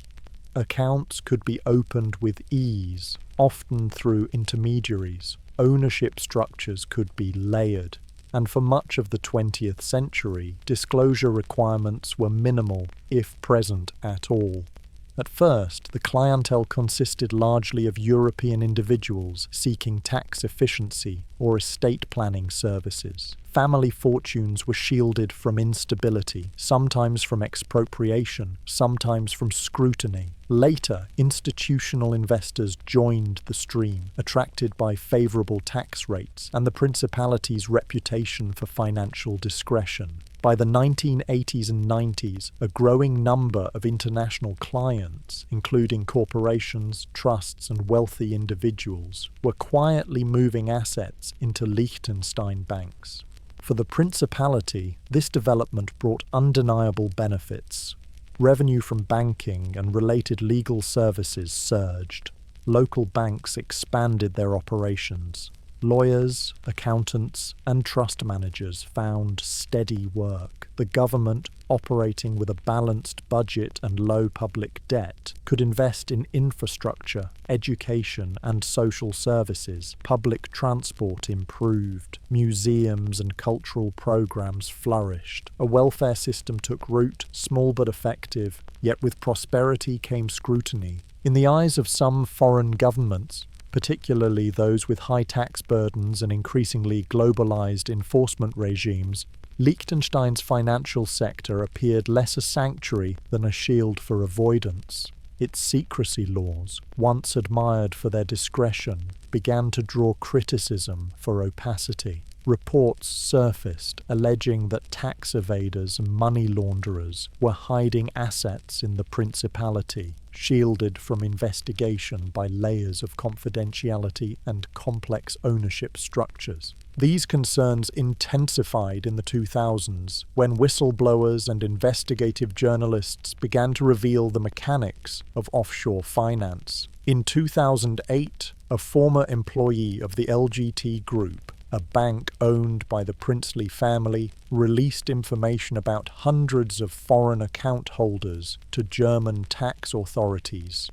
Accounts could be opened with ease, often through intermediaries. Ownership structures could be layered. And for much of the 20th century, disclosure requirements were minimal, if present at all. At first, the clientele consisted largely of European individuals seeking tax efficiency or estate planning services. Family fortunes were shielded from instability, sometimes from expropriation, sometimes from scrutiny. Later, institutional investors joined the stream, attracted by favourable tax rates and the principality's reputation for financial discretion. By the 1980s and 90s, a growing number of international clients, including corporations, trusts, and wealthy individuals, were quietly moving assets into Liechtenstein banks. For the principality, this development brought undeniable benefits. Revenue from banking and related legal services surged. Local banks expanded their operations. Lawyers, accountants, and trust managers found steady work. The government, operating with a balanced budget and low public debt, could invest in infrastructure, education, and social services. Public transport improved. Museums and cultural programs flourished. A welfare system took root, small but effective, yet with prosperity came scrutiny. In the eyes of some foreign governments, particularly those with high tax burdens and increasingly globalized enforcement regimes, Liechtenstein's financial sector appeared less a sanctuary than a shield for avoidance. Its secrecy laws, once admired for their discretion, began to draw criticism for opacity. reports surfaced alleging that tax evaders and money launderers were hiding assets in the Principality, shielded from investigation by layers of confidentiality and complex ownership structures. These concerns intensified in the 2000s when whistleblowers and investigative journalists began to reveal the mechanics of offshore finance. In 2008, a former employee of the LGT Group, a bank owned by the princely family, released information about hundreds of foreign account holders to German tax authorities.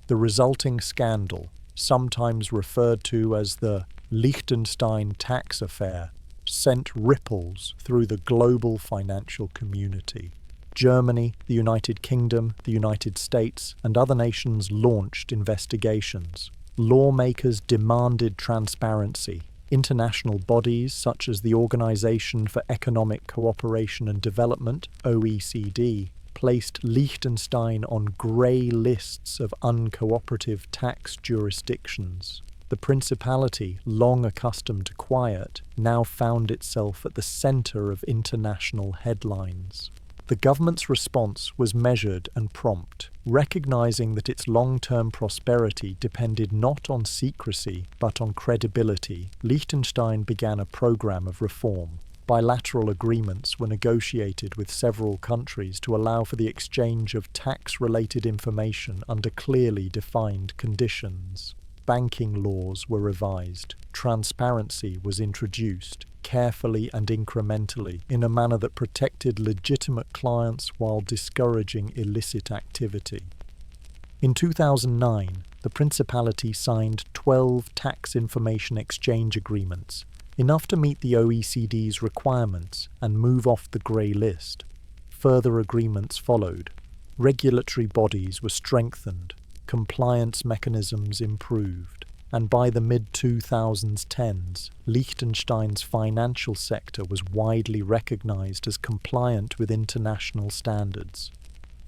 The resulting scandal, sometimes referred to as the Liechtenstein tax affair, sent ripples through the global financial community. Germany, the United Kingdom, the United States, and other nations launched investigations. Lawmakers demanded transparency. International bodies such as the Organization for Economic Cooperation and Development, OECD, placed Liechtenstein on grey lists of uncooperative tax jurisdictions. The Principality, long accustomed to quiet, now found itself at the centre of international headlines. The government's response was measured and prompt, recognizing that its long-term prosperity depended not on secrecy but on credibility. Liechtenstein began a program of reform. Bilateral agreements were negotiated with several countries to allow for the exchange of tax-related information under clearly defined conditions. Banking laws were revised. Transparency was introduced, carefully and incrementally, in a manner that protected legitimate clients while discouraging illicit activity. In 2009, the Principality signed 12 tax information exchange agreements, enough to meet the OECD's requirements and move off the grey list. Further agreements followed. Regulatory bodies were strengthened, compliance mechanisms improved, and by the mid-2010s, Liechtenstein's financial sector was widely recognized as compliant with international standards.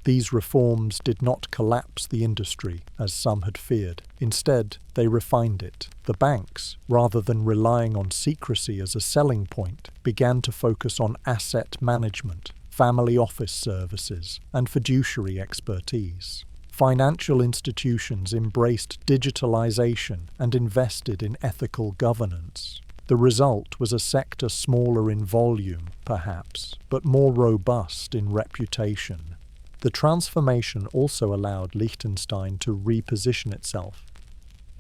These reforms did not collapse the industry, as some had feared. Instead, they refined it. The banks, rather than relying on secrecy as a selling point, began to focus on asset management, family office services, and fiduciary expertise. Financial institutions embraced digitalization and invested in ethical governance. The result was a sector smaller in volume, perhaps, but more robust in reputation. The transformation also allowed Liechtenstein to reposition itself.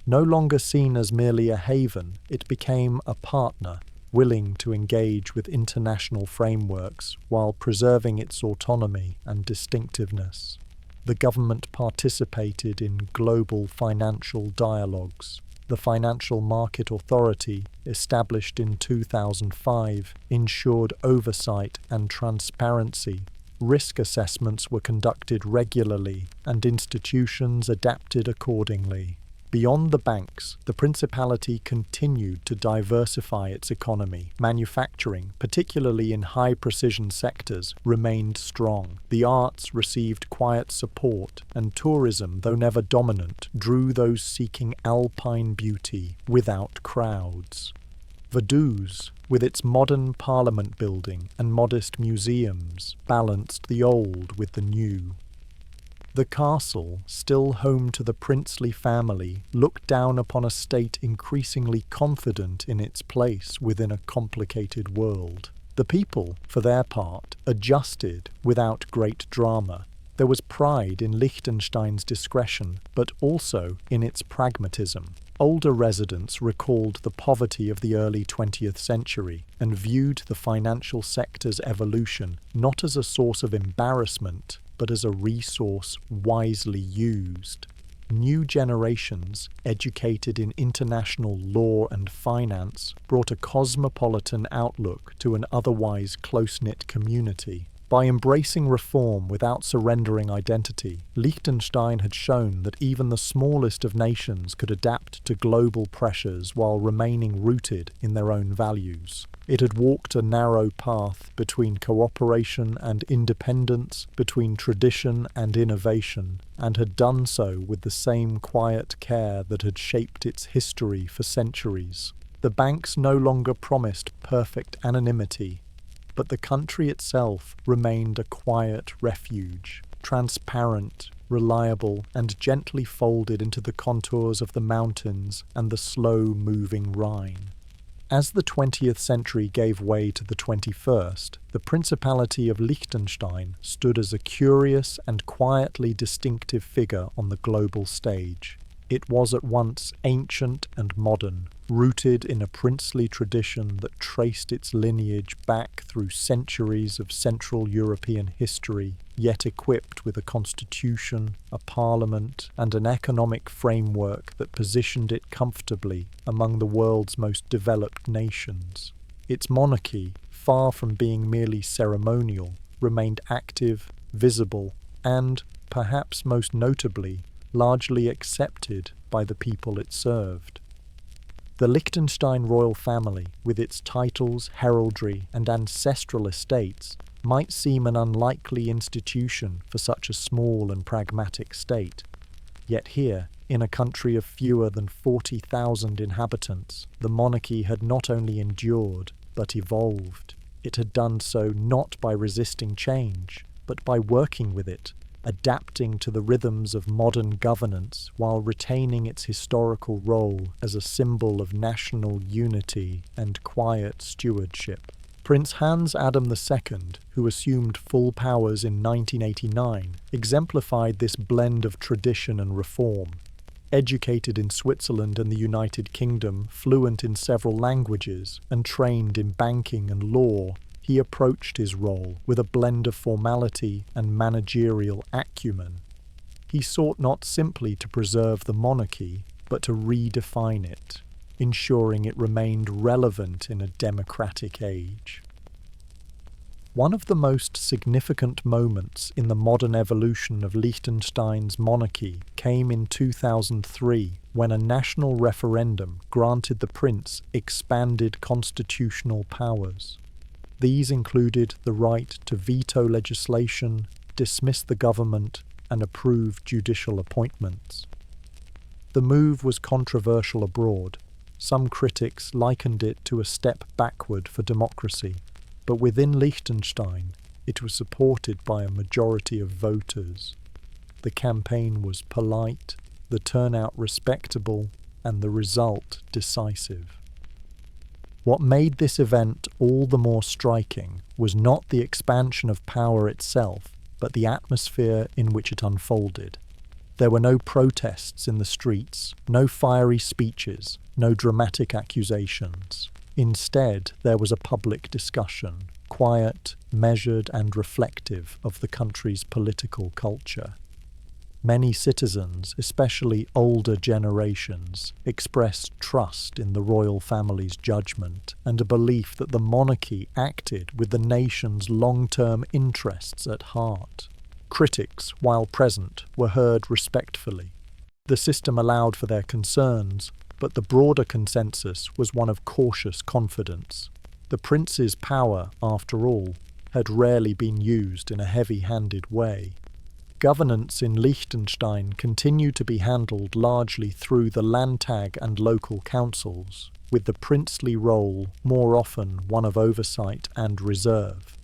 No longer seen as merely a haven, it became a partner, willing to engage with international frameworks while preserving its autonomy and distinctiveness. The government participated in global financial dialogues. The Financial Market Authority, established in 2005, ensured oversight and transparency. Risk assessments were conducted regularly, and institutions adapted accordingly. Beyond the banks, the Principality continued to diversify its economy. Manufacturing, particularly in high-precision sectors, remained strong. The arts received quiet support, and tourism, though never dominant, drew those seeking alpine beauty without crowds. Vaduz, with its modern parliament building and modest museums, balanced the old with the new. The castle, still home to the princely family, looked down upon a state increasingly confident in its place within a complicated world. The people, for their part, adjusted without great drama. There was pride in Liechtenstein's discretion, but also in its pragmatism. Older residents recalled the poverty of the early 20th century and viewed the financial sector's evolution not as a source of embarrassment, but as a resource wisely used. New generations, educated in international law and finance, brought a cosmopolitan outlook to an otherwise close-knit community. By embracing reform without surrendering identity, Liechtenstein had shown that even the smallest of nations could adapt to global pressures while remaining rooted in their own values. It had walked a narrow path between cooperation and independence, between tradition and innovation, and had done so with the same quiet care that had shaped its history for centuries. The banks no longer promised perfect anonymity, but the country itself remained a quiet refuge, transparent, reliable, and gently folded into the contours of the mountains and the slow-moving Rhine. As the 20th century gave way to the 21st, the Principality of Liechtenstein stood as a curious and quietly distinctive figure on the global stage. It was at once ancient and modern, rooted in a princely tradition that traced its lineage back through centuries of Central European history, yet equipped with a constitution, a parliament, and an economic framework that positioned it comfortably among the world's most developed nations. Its monarchy, far from being merely ceremonial, remained active, visible, and, perhaps most notably, largely accepted by the people it served. The Liechtenstein royal family, with its titles, heraldry, and ancestral estates, might seem an unlikely institution for such a small and pragmatic state. Yet here, in a country of fewer than 40,000 inhabitants, the monarchy had not only endured, but evolved. It had done so not by resisting change, but by working with it, adapting to the rhythms of modern governance while retaining its historical role as a symbol of national unity and quiet stewardship. Prince Hans Adam II, who assumed full powers in 1989, exemplified this blend of tradition and reform. Educated in Switzerland and the United Kingdom, fluent in several languages, and trained in banking and law, he approached his role with a blend of formality and managerial acumen. He sought not simply to preserve the monarchy, but to redefine it, ensuring it remained relevant in a democratic age. One of the most significant moments in the modern evolution of Liechtenstein's monarchy came in 2003, when a national referendum granted the prince expanded constitutional powers. These included the right to veto legislation, dismiss the government, and approve judicial appointments. The move was controversial abroad. Some critics likened it to a step backward for democracy, but within Liechtenstein, it was supported by a majority of voters. The campaign was polite, the turnout respectable, and the result decisive. What made this event all the more striking was not the expansion of power itself, but the atmosphere in which it unfolded. There were no protests in the streets, no fiery speeches, no dramatic accusations. Instead, there was a public discussion, quiet, measured, and reflective of the country's political culture. Many citizens, especially older generations, expressed trust in the royal family's judgment and a belief that the monarchy acted with the nation's long-term interests at heart. Critics, while present, were heard respectfully. The system allowed for their concerns, but the broader consensus was one of cautious confidence. The prince's power, after all, had rarely been used in a heavy-handed way. Governance in Liechtenstein continued to be handled largely through the Landtag and local councils, with the princely role more often one of oversight and reserve.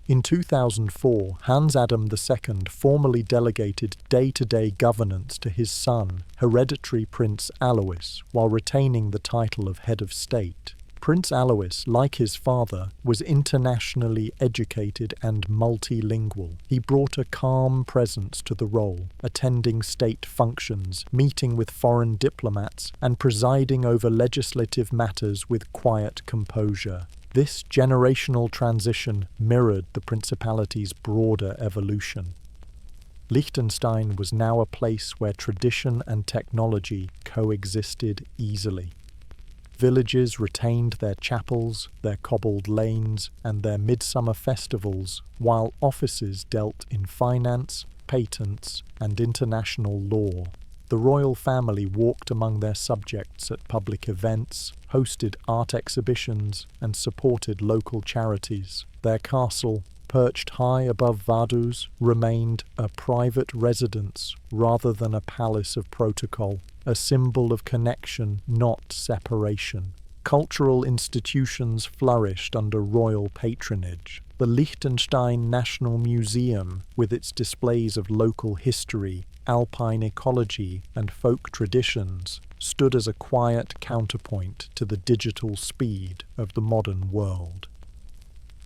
In 2004, Hans Adam II formally delegated day-to-day governance to his son, hereditary Prince Alois, while retaining the title of head of state. Prince Alois, like his father, was internationally educated and multilingual. He brought a calm presence to the role, attending state functions, meeting with foreign diplomats, and presiding over legislative matters with quiet composure. This generational transition mirrored the principality's broader evolution. Liechtenstein was now a place where tradition and technology coexisted easily. Villages retained their chapels, their cobbled lanes, and their midsummer festivals, while offices dealt in finance, patents, and international law. The royal family walked among their subjects at public events, hosted art exhibitions, and supported local charities. Their castle, perched high above Vaduz, remained a private residence rather than a palace of protocol, a symbol of connection, not separation. Cultural institutions flourished under royal patronage. The Liechtenstein National Museum, with its displays of local history, alpine ecology, and folk traditions, stood as a quiet counterpoint to the digital speed of the modern world.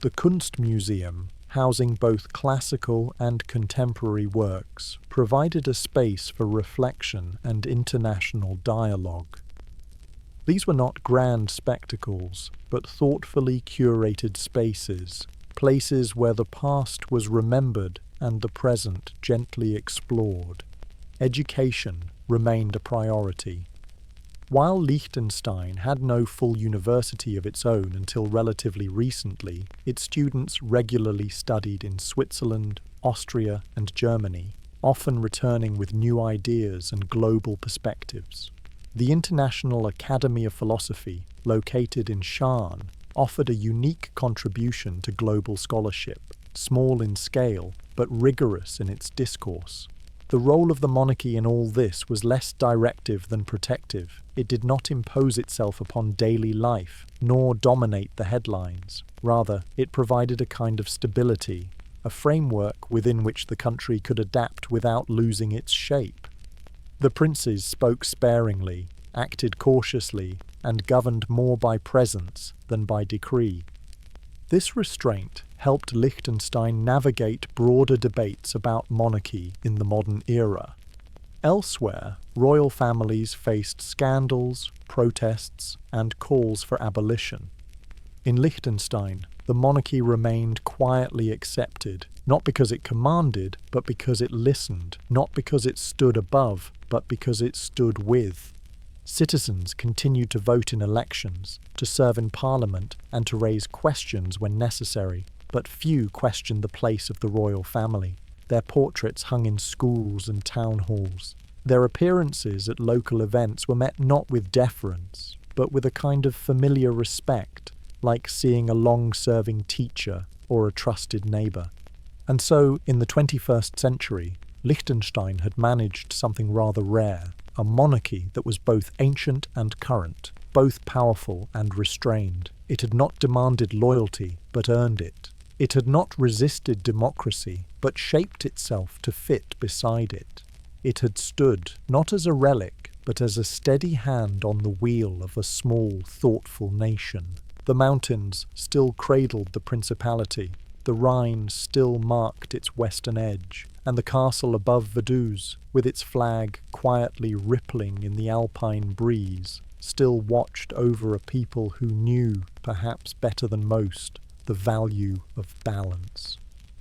The Kunstmuseum, housing both classical and contemporary works, provided a space for reflection and international dialogue. These were not grand spectacles, but thoughtfully curated spaces, places where the past was remembered and the present gently explored. Education remained a priority. While Liechtenstein had no full university of its own until relatively recently, its students regularly studied in Switzerland, Austria, and Germany, often returning with new ideas and global perspectives. The International Academy of Philosophy, located in Schaan, offered a unique contribution to global scholarship, small in scale, but rigorous in its discourse. The role of the monarchy in all this was less directive than protective. It did not impose itself upon daily life, nor dominate the headlines. Rather, it provided a kind of stability, a framework within which the country could adapt without losing its shape. The princes spoke sparingly, acted cautiously, and governed more by presence than by decree. This restraint helped Liechtenstein navigate broader debates about monarchy in the modern era. Elsewhere, royal families faced scandals, protests, and calls for abolition. In Liechtenstein, the monarchy remained quietly accepted, not because it commanded, but because it listened, not because it stood above, but because it stood with. Citizens continued to vote in elections, to serve in parliament, and to raise questions when necessary, but few questioned the place of the royal family. Their portraits hung in schools and town halls. Their appearances at local events were met not with deference, but with a kind of familiar respect, like seeing a long-serving teacher or a trusted neighbour. And so, in the 21st century, Liechtenstein had managed something rather rare, a monarchy that was both ancient and current, both powerful and restrained. It had not demanded loyalty, but earned it. It had not resisted democracy, but shaped itself to fit beside it. It had stood, not as a relic, but as a steady hand on the wheel of a small, thoughtful nation. The mountains still cradled the principality, the Rhine still marked its western edge, and the castle above Vaduz, with its flag quietly rippling in the alpine breeze, still watched over a people who knew, perhaps better than most, the value of balance.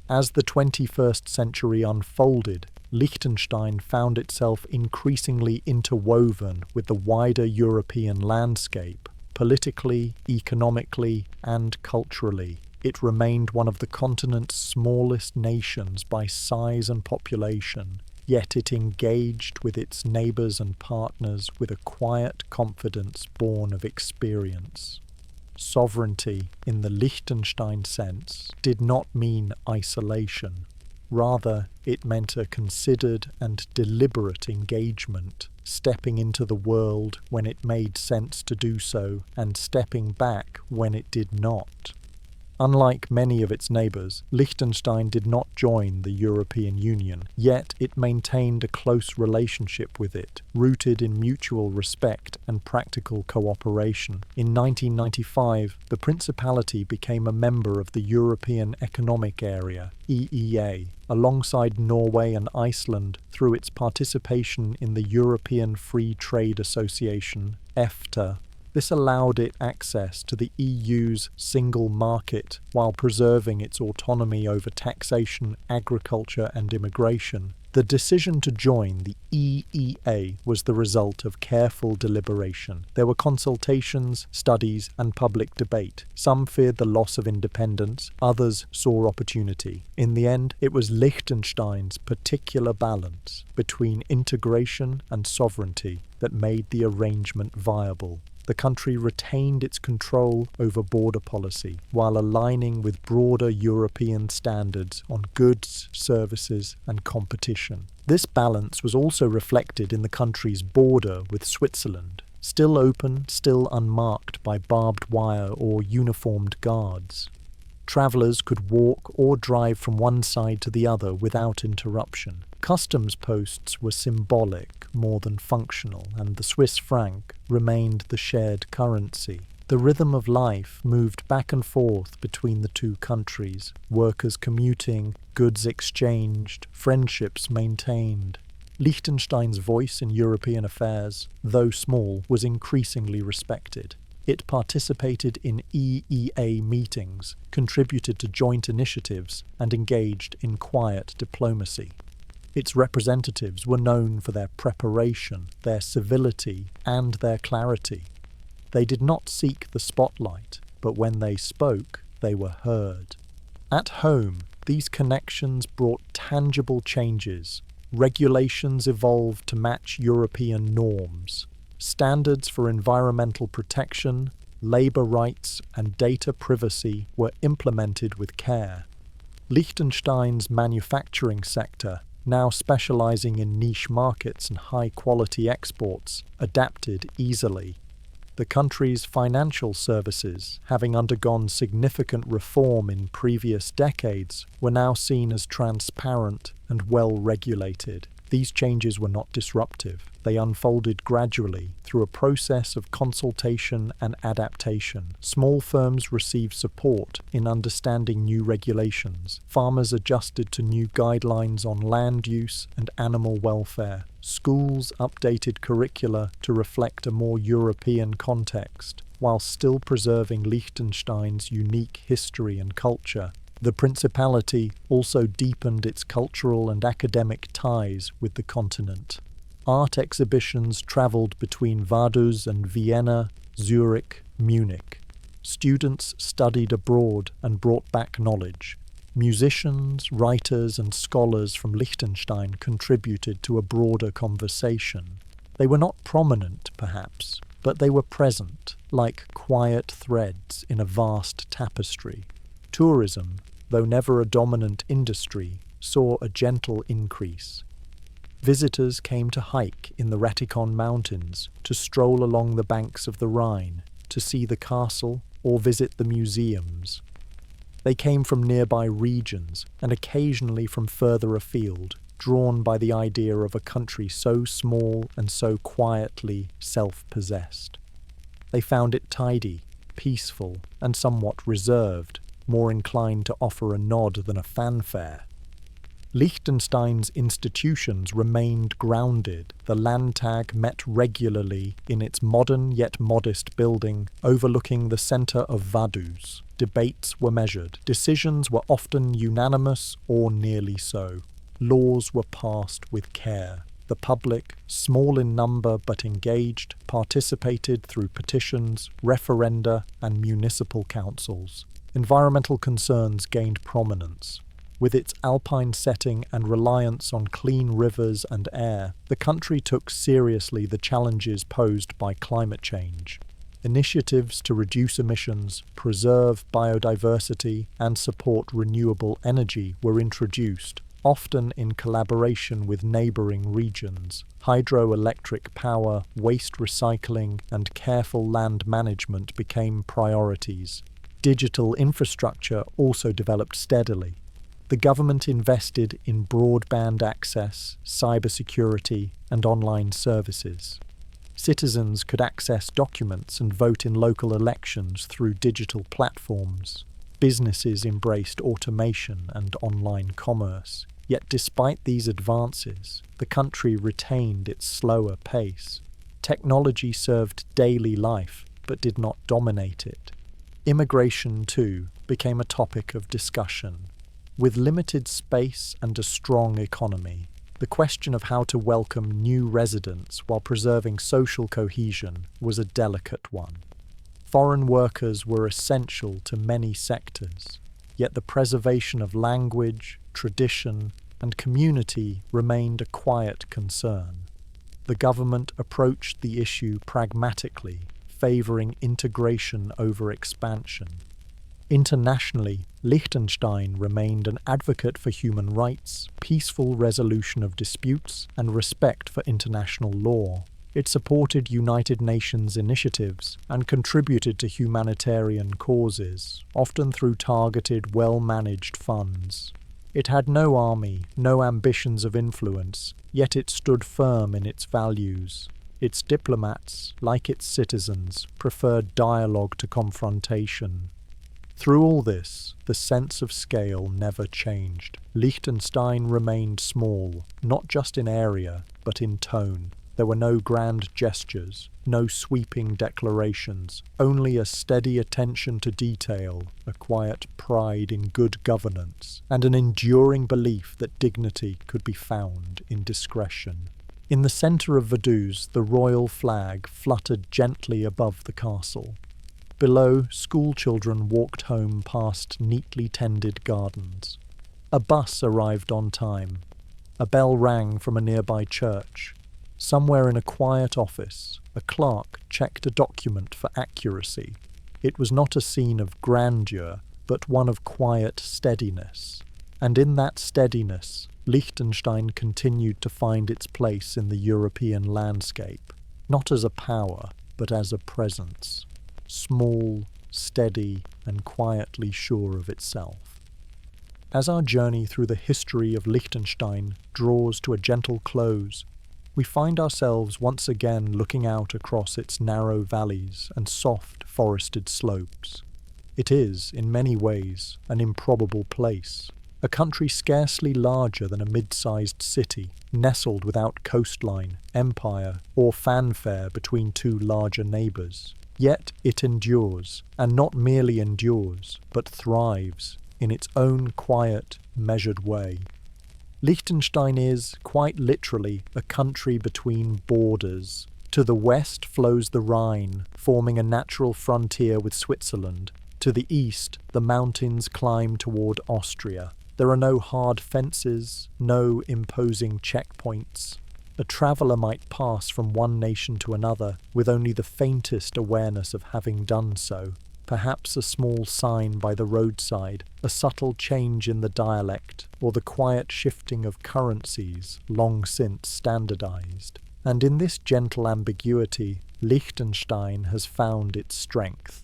As the 21st century unfolded, Liechtenstein found itself increasingly interwoven with the wider European landscape, politically, economically, and culturally. It remained one of the continent's smallest nations by size and population, yet it engaged with its neighbours and partners with a quiet confidence born of experience. Sovereignty, in the Liechtenstein sense, did not mean isolation. Rather, it meant a considered and deliberate engagement, stepping into the world when it made sense to do so, and stepping back when it did not. Unlike many of its neighbours, Liechtenstein did not join the European Union, yet it maintained a close relationship with it, rooted in mutual respect and practical cooperation. In 1995, the Principality became a member of the European Economic Area, EEA, alongside Norway and Iceland through its participation in the European Free Trade Association, EFTA. This allowed it access to the EU's single market while preserving its autonomy over taxation, agriculture and immigration. The decision to join the EEA was the result of careful deliberation. There were consultations, studies and public debate. Some feared the loss of independence, others saw opportunity. In the end, it was Liechtenstein's particular balance between integration and sovereignty that made the arrangement viable. The country retained its control over border policy while aligning with broader European standards on goods, services and competition. This balance was also reflected in the country's border with Switzerland. still open, still unmarked by barbed wire or uniformed guards. Travellers could walk or drive from one side to the other without interruption. Customs posts were symbolic more than functional, and the Swiss franc remained the shared currency. The rhythm of life moved back and forth between the two countries, workers commuting, goods exchanged, friendships maintained. Liechtenstein's voice in European affairs, though small, was increasingly respected. It participated in EEA meetings, contributed to joint initiatives, and engaged in quiet diplomacy. Its representatives were known for their preparation, their civility, and their clarity. They did not seek the spotlight, but when they spoke, they were heard. At home, these connections brought tangible changes. Regulations evolved to match European norms. Standards for environmental protection, labour rights, and data privacy were implemented with care. Liechtenstein's manufacturing sector, now specialising in niche markets and high-quality exports, adapted easily. The country's financial services, having undergone significant reform in previous decades, were now seen as transparent and well-regulated. These changes were not disruptive. They unfolded gradually through a process of consultation and adaptation. Small firms received support in understanding new regulations. Farmers adjusted to new guidelines on land use and animal welfare. Schools updated curricula to reflect a more European context, while still preserving Liechtenstein's unique history and culture. The Principality also deepened its cultural and academic ties with the continent. Art exhibitions travelled between Vaduz and Vienna, Zurich, Munich. Students studied abroad and brought back knowledge. Musicians, writers, and scholars from Liechtenstein contributed to a broader conversation. They were not prominent, perhaps, but they were present, like quiet threads in a vast tapestry. Tourism, though never a dominant industry, saw a gentle increase. Visitors came to hike in the Ratikon Mountains, to stroll along the banks of the Rhine, to see the castle or visit the museums. They came from nearby regions and occasionally from further afield, drawn by the idea of a country so small and so quietly self-possessed. They found it tidy, peaceful, and somewhat reserved, more inclined to offer a nod than a fanfare. Liechtenstein's institutions remained grounded. The Landtag met regularly in its modern yet modest building overlooking the centre of Vaduz. Debates were measured. Decisions were often unanimous or nearly so. Laws were passed with care. The public, small in number but engaged, participated through petitions, referenda, and municipal councils. Environmental concerns gained prominence. With its alpine setting and reliance on clean rivers and air, the country took seriously the challenges posed by climate change. Initiatives to reduce emissions, preserve biodiversity, and support renewable energy were introduced, often in collaboration with neighbouring regions. Hydroelectric power, waste recycling, and careful land management became priorities. Digital infrastructure also developed steadily. The government invested in broadband access, cybersecurity, and online services. Citizens could access documents and vote in local elections through digital platforms. Businesses embraced automation and online commerce. Yet despite these advances, the country retained its slower pace. Technology served daily life, but did not dominate it. Immigration, too, became a topic of discussion. With limited space and a strong economy, the question of how to welcome new residents while preserving social cohesion was a delicate one. Foreign workers were essential to many sectors, yet the preservation of language, tradition, and community remained a quiet concern. The government approached the issue pragmatically, favouring integration over expansion. Internationally, Liechtenstein remained an advocate for human rights, peaceful resolution of disputes, and respect for international law. It supported United Nations initiatives and contributed to humanitarian causes, often through targeted, well-managed funds. It had no army, no ambitions of influence, yet it stood firm in its values. Its diplomats, like its citizens, preferred dialogue to confrontation. Through all this, the sense of scale never changed. Liechtenstein remained small, not just in area, but in tone. There were no grand gestures, no sweeping declarations, only a steady attention to detail, a quiet pride in good governance, and an enduring belief that dignity could be found in discretion. In the centre of Vaduz, the royal flag fluttered gently above the castle. Below, schoolchildren walked home past neatly tended gardens. A bus arrived on time. A bell rang from a nearby church. Somewhere in a quiet office, a clerk checked a document for accuracy. It was not a scene of grandeur, but one of quiet steadiness. And in that steadiness, Liechtenstein continued to find its place in the European landscape, not as a power, but as a presence. Small, steady, and quietly sure of itself. As our journey through the history of Liechtenstein draws to a gentle close, we find ourselves once again looking out across its narrow valleys and soft forested slopes. It is, in many ways, an improbable place, a country scarcely larger than a mid-sized city, nestled without coastline, empire, or fanfare between two larger neighbours. Yet it endures, and not merely endures, but thrives, in its own quiet, measured way. Liechtenstein is, quite literally, a country between borders. To the west flows the Rhine, forming a natural frontier with Switzerland. To the east, the mountains climb toward Austria. There are no hard fences, no imposing checkpoints. A traveller might pass from one nation to another with only the faintest awareness of having done so. Perhaps a small sign by the roadside, a subtle change in the dialect, or the quiet shifting of currencies long since standardized. And in this gentle ambiguity, Liechtenstein has found its strength.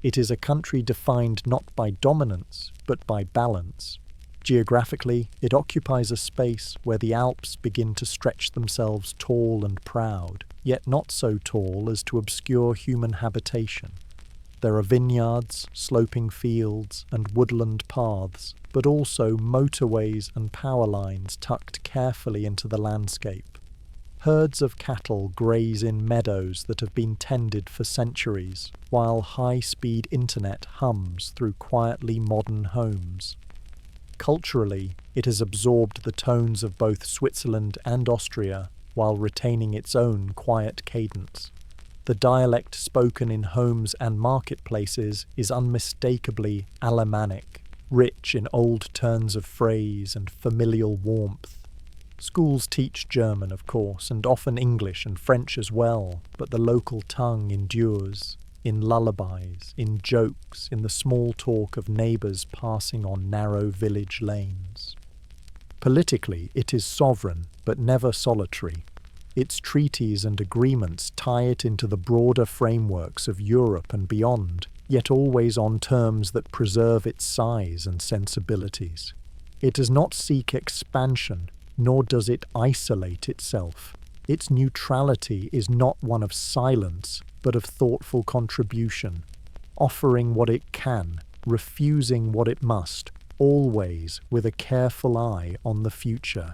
It is a country defined not by dominance, but by balance. Geographically, it occupies a space where the Alps begin to stretch themselves tall and proud, yet not so tall as to obscure human habitation. There are vineyards, sloping fields, and woodland paths, but also motorways and power lines tucked carefully into the landscape. Herds of cattle graze in meadows that have been tended for centuries, while high-speed internet hums through quietly modern homes. Culturally, it has absorbed the tones of both Switzerland and Austria, while retaining its own quiet cadence. The dialect spoken in homes and marketplaces is unmistakably Alemannic, rich in old turns of phrase and familial warmth. Schools teach German, of course, and often English and French as well, but the local tongue endures, in lullabies, in jokes, in the small talk of neighbours passing on narrow village lanes. Politically, it is sovereign, but never solitary. Its treaties and agreements tie it into the broader frameworks of Europe and beyond, yet always on terms that preserve its size and sensibilities. It does not seek expansion, nor does it isolate itself. Its neutrality is not one of silence, but of thoughtful contribution, offering what it can, refusing what it must, always with a careful eye on the future.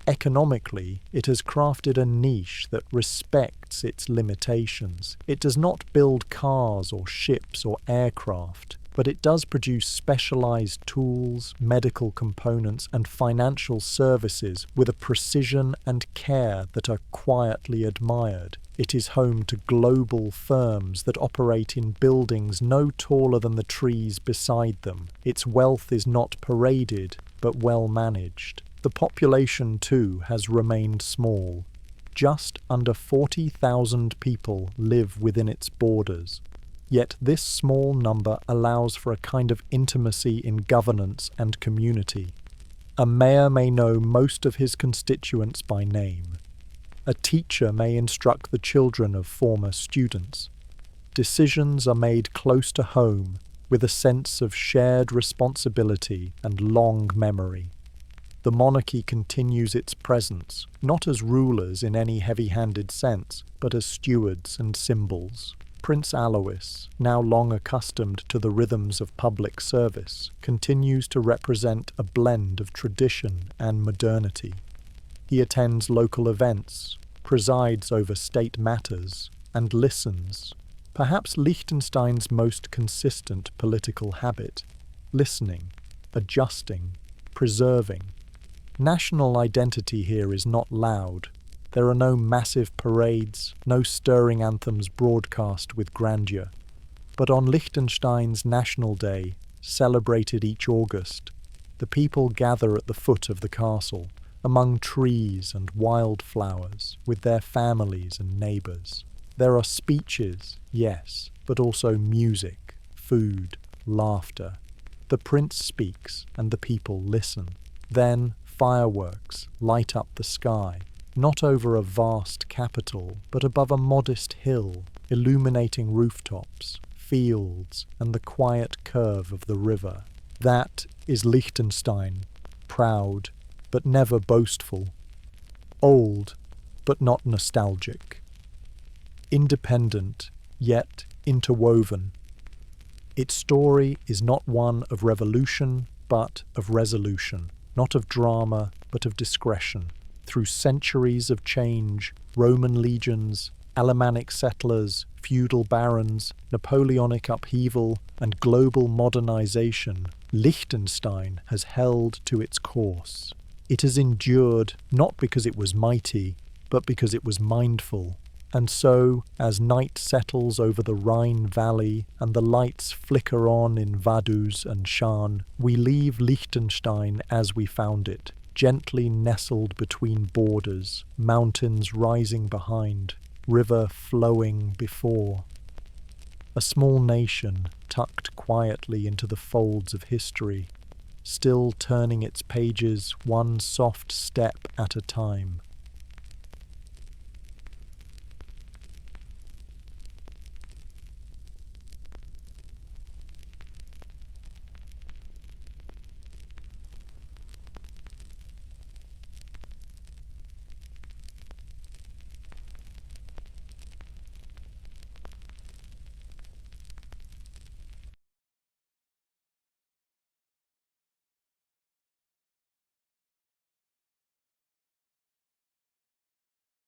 Economically, it has crafted a niche that respects its limitations. It does not build cars or ships or aircraft, but it does produce specialized tools, medical components, and financial services with a precision and care that are quietly admired. It is home to global firms that operate in buildings no taller than the trees beside them. Its wealth is not paraded, but well managed. The population, too, has remained small. Just under 40,000 people live within its borders. Yet this small number allows for a kind of intimacy in governance and community. A mayor may know most of his constituents by name. A teacher may instruct the children of former students. Decisions are made close to home with a sense of shared responsibility and long memory. The monarchy continues its presence, not as rulers in any heavy-handed sense, but as stewards and symbols. Prince Alois, now long accustomed to the rhythms of public service, continues to represent a blend of tradition and modernity. He attends local events, presides over state matters, and listens. Perhaps Liechtenstein's most consistent political habit: listening, adjusting, preserving. National identity here is not loud. There are no massive parades, no stirring anthems broadcast with grandeur. But on Liechtenstein's National Day, celebrated each August, the people gather at the foot of the castle, among trees and wildflowers, with their families and neighbours. There are speeches, yes, but also music, food, laughter. The prince speaks, and the people listen. Then fireworks light up the sky, not over a vast capital, but above a modest hill, illuminating rooftops, fields, and the quiet curve of the river. That is Liechtenstein, proud, but never boastful, old, but not nostalgic, independent, yet interwoven. Its story is not one of revolution, but of resolution, not of drama, but of discretion. Through centuries of change, Roman legions, Alemannic settlers, feudal barons, Napoleonic upheaval, and global modernization, Liechtenstein has held to its course. It has endured not because it was mighty, but because it was mindful. And so, as night settles over the Rhine Valley and the lights flicker on in Vaduz and Schaan, we leave Liechtenstein as we found it, gently nestled between borders, mountains rising behind, river flowing before. A small nation tucked quietly into the folds of history, still turning its pages one soft step at a time.